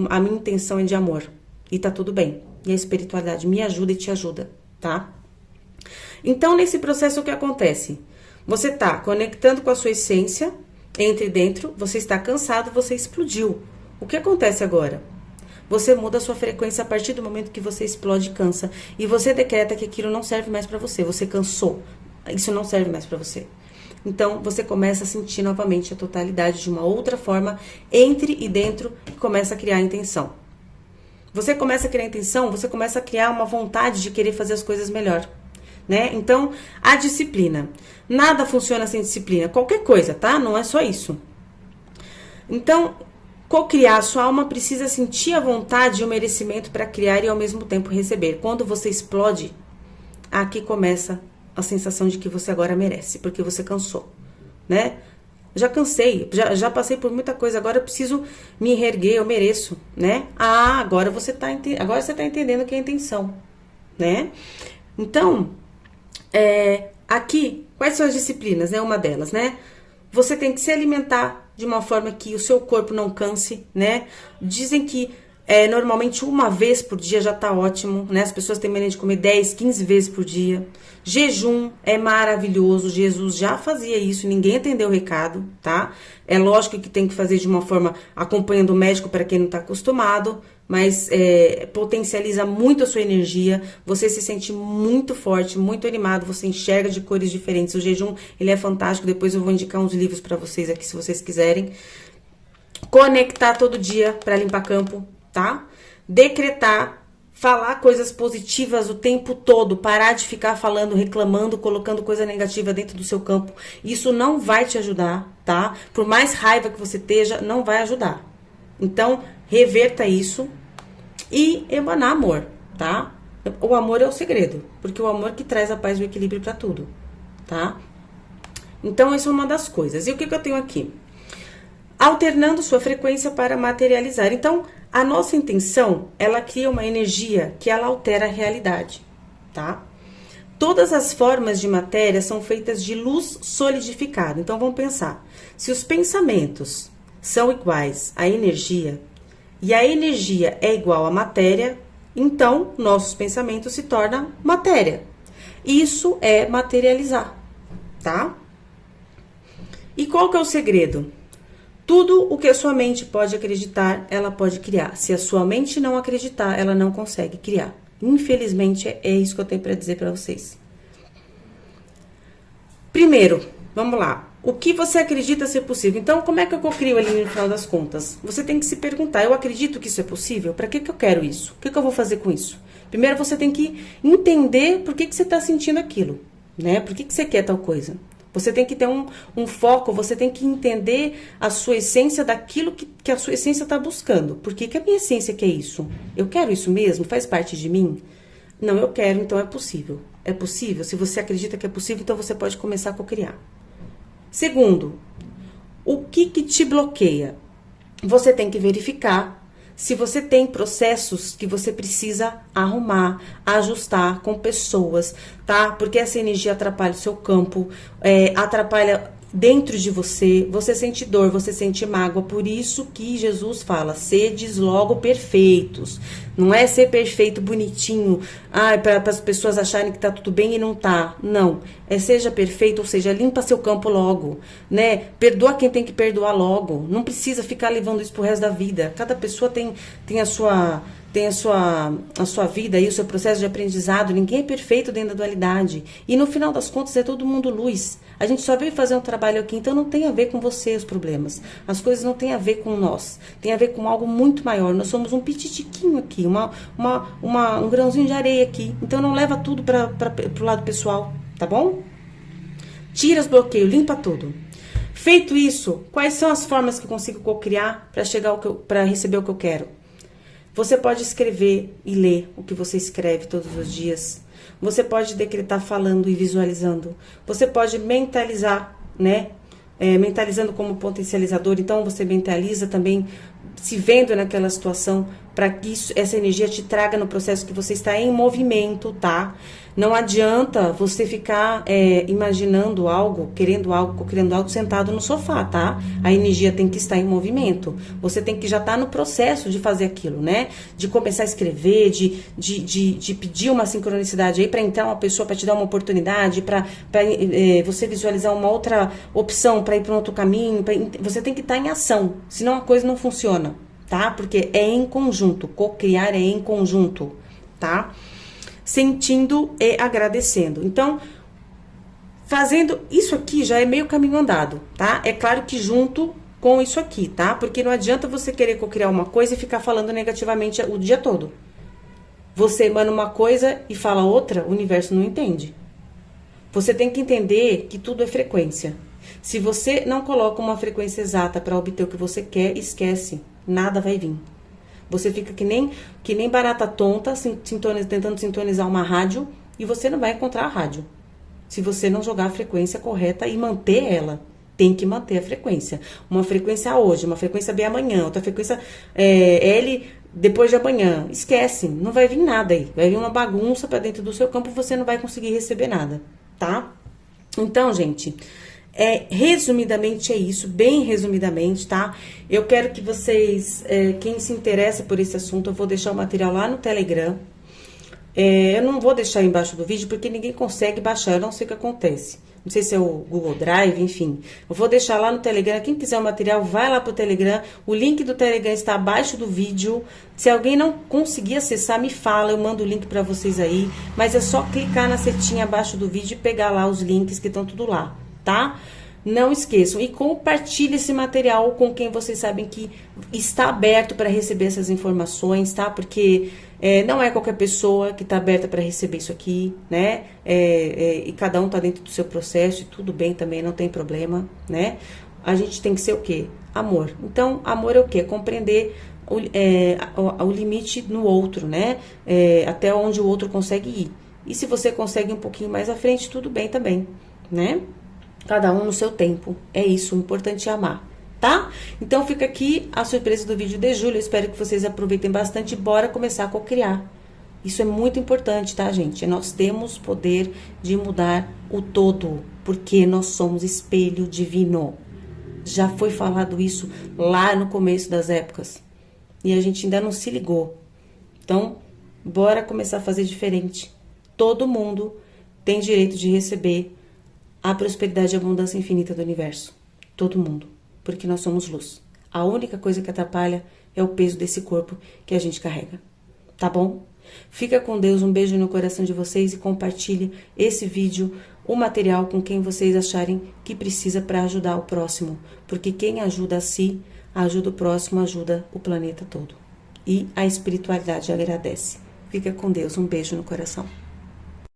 a minha intenção é de amor. E tá tudo bem. E a espiritualidade me ajuda e te ajuda, tá? Então, nesse processo, o que acontece? Você está conectando com a sua essência, entre dentro, você está cansado, você explodiu. O que acontece agora? Você muda a sua frequência a partir do momento que você explode e cansa. E você decreta que aquilo não serve mais para você. Você cansou. Isso não serve mais para você. Então, você começa a sentir novamente a totalidade de uma outra forma, entre e dentro, e começa a criar a intenção. Você começa a criar a intenção, você começa a criar uma vontade de querer fazer as coisas melhor. Né? Então, a disciplina. Nada funciona sem disciplina. Qualquer coisa, tá? Não é só isso. Então, co-criar, sua alma precisa sentir a vontade e o merecimento para criar e ao mesmo tempo receber. Quando você explode, aqui começa a sensação de que você agora merece, porque você cansou, né? Já cansei, já passei por muita coisa, agora eu preciso me reerguer, eu mereço, né? Ah, agora você tá entendendo o que é a intenção, né? Então, aqui, quais são as disciplinas, né? Uma delas, né? Você tem que se alimentar de uma forma que o seu corpo não canse, né? Dizem que normalmente uma vez por dia já tá ótimo, né? As pessoas têm mania de comer 10, 15 vezes por dia. Jejum é maravilhoso, Jesus já fazia isso, ninguém entendeu o recado, tá? É lógico que tem que fazer de uma forma acompanhando o médico para quem não tá acostumado, mas potencializa muito a sua energia, você se sente muito forte, muito animado, você enxerga de cores diferentes. O jejum, ele é fantástico, depois eu vou indicar uns livros para vocês aqui, se vocês quiserem. Conectar todo dia para limpar campo, tá? Decretar, falar coisas positivas o tempo todo, parar de ficar falando, reclamando, colocando coisa negativa dentro do seu campo. Isso não vai te ajudar, tá? Por mais raiva que você esteja, não vai ajudar. Então, reverta isso e emanar amor, tá? O amor é o segredo, porque o amor que traz a paz e o equilíbrio para tudo, tá? Então, isso é uma das coisas. E o que eu tenho aqui? Alternando sua frequência para materializar. Então, a nossa intenção, ela cria uma energia que ela altera a realidade, tá? Todas as formas de matéria são feitas de luz solidificada. Então, vamos pensar. Se os pensamentos são iguais à energia, e a energia é igual à matéria, então nossos pensamentos se tornam matéria. Isso é materializar, tá? E qual que é o segredo? Tudo o que a sua mente pode acreditar, ela pode criar. Se a sua mente não acreditar, ela não consegue criar. Infelizmente, é isso que eu tenho para dizer para vocês. Primeiro, vamos lá. O que você acredita ser possível? Então, como é que eu cocrio ali no final das contas? Você tem que se perguntar, eu acredito que isso é possível? Para que eu quero isso? O que eu vou fazer com isso? Primeiro, você tem que entender por que você está sentindo aquilo, né? Por que você quer tal coisa? Você tem que ter um foco, você tem que entender a sua essência daquilo que a sua essência está buscando. Por que a minha essência quer isso? Eu quero isso mesmo? Faz parte de mim? Não, eu quero, então é possível. É possível? Se você acredita que é possível, então você pode começar a cocriar. Segundo, o que te bloqueia? Você tem que verificar se você tem processos que você precisa arrumar, ajustar com pessoas, tá? Porque essa energia atrapalha o seu campo, atrapalha dentro de você, você sente dor, você sente mágoa, por isso que Jesus fala, sedes logo perfeitos. Não é ser perfeito, bonitinho, para as pessoas acharem que tá tudo bem e não tá. Não, seja perfeito, ou seja, limpa seu campo logo, né? Perdoa quem tem que perdoar logo. Não precisa ficar levando isso pro resto da vida. Cada pessoa tem a sua vida e o seu processo de aprendizado. Ninguém é perfeito dentro da dualidade. E no final das contas é todo mundo luz. A gente só veio fazer um trabalho aqui, então não tem a ver com você os problemas. As coisas não têm a ver com nós. Tem a ver com algo muito maior. Nós somos um pititiquinho aqui, um grãozinho de areia aqui. Então não leva tudo pro lado pessoal, tá bom? Tira os bloqueios, limpa tudo. Feito isso, quais são as formas que eu consigo cocriar para receber o que eu quero? Você pode escrever e ler o que você escreve todos os dias. Você pode decretar falando e visualizando. Você pode mentalizar, né? Mentalizando como potencializador. Então, você mentaliza também se vendo naquela situação para que essa energia te traga no processo que você está em movimento, tá? Não adianta você ficar imaginando algo, querendo algo, criando algo sentado no sofá, tá? A energia tem que estar em movimento. Você tem que já estar no processo de fazer aquilo, né? De começar a escrever, de pedir uma sincronicidade aí para entrar uma pessoa para te dar uma oportunidade, para você visualizar uma outra opção para ir para um outro caminho. Você tem que estar em ação, senão a coisa não funciona, tá? Porque é em conjunto, cocriar é em conjunto, tá? Sentindo e agradecendo. Então, fazendo isso aqui já é meio caminho andado, tá? É claro que junto com isso aqui, tá? Porque não adianta você querer cocriar uma coisa e ficar falando negativamente o dia todo. Você emana uma coisa e fala outra, o universo não entende. Você tem que entender que tudo é frequência. Se você não coloca uma frequência exata para obter o que você quer, esquece, nada vai vir. Você fica que nem barata tonta, tentando sintonizar uma rádio, e você não vai encontrar a rádio. Se você não jogar a frequência correta e manter ela, tem que manter a frequência. Uma frequência hoje, uma frequência B amanhã, outra frequência L depois de amanhã. Esquece, não vai vir nada aí. Vai vir uma bagunça para dentro do seu campo e você não vai conseguir receber nada, tá? Então, gente, resumidamente é isso, bem resumidamente, tá? Eu quero que vocês, quem se interessa por esse assunto, eu vou deixar o material lá no Telegram. Eu não vou deixar embaixo do vídeo porque ninguém consegue baixar, eu não sei o que acontece. Não sei se é o Google Drive, enfim. Eu vou deixar lá no Telegram, quem quiser o material, vai lá pro Telegram. O link do Telegram está abaixo do vídeo. Se alguém não conseguir acessar, me fala, eu mando o link para vocês aí. Mas é só clicar na setinha abaixo do vídeo e pegar lá os links que estão tudo lá, tá? Não esqueçam e compartilhe esse material com quem vocês sabem que está aberto para receber essas informações, tá? Porque não é qualquer pessoa que está aberta para receber isso aqui, né? E cada um está dentro do seu processo e tudo bem também, não tem problema, né? A gente tem que ser o quê? Amor. Então, amor é o quê? Compreender o limite no outro, né? Até onde o outro consegue ir. E se você consegue um pouquinho mais à frente, tudo bem também, né? Cada um no seu tempo. É isso, o importante é amar, tá? Então fica aqui a surpresa do vídeo de julho. Eu espero que vocês aproveitem bastante. Bora começar a cocriar. Isso é muito importante, tá, gente? Nós temos poder de mudar o todo, porque nós somos espelho divino. Já foi falado isso lá no começo das épocas. E a gente ainda não se ligou. Então, bora começar a fazer diferente. Todo mundo tem direito de receber a prosperidade e a abundância infinita do universo. Todo mundo. Porque nós somos luz. A única coisa que atrapalha é o peso desse corpo que a gente carrega. Tá bom? Fica com Deus, um beijo no coração de vocês e compartilhe esse vídeo, o material com quem vocês acharem que precisa para ajudar o próximo. Porque quem ajuda a si, ajuda o próximo, ajuda o planeta todo. E a espiritualidade agradece. Fica com Deus, um beijo no coração.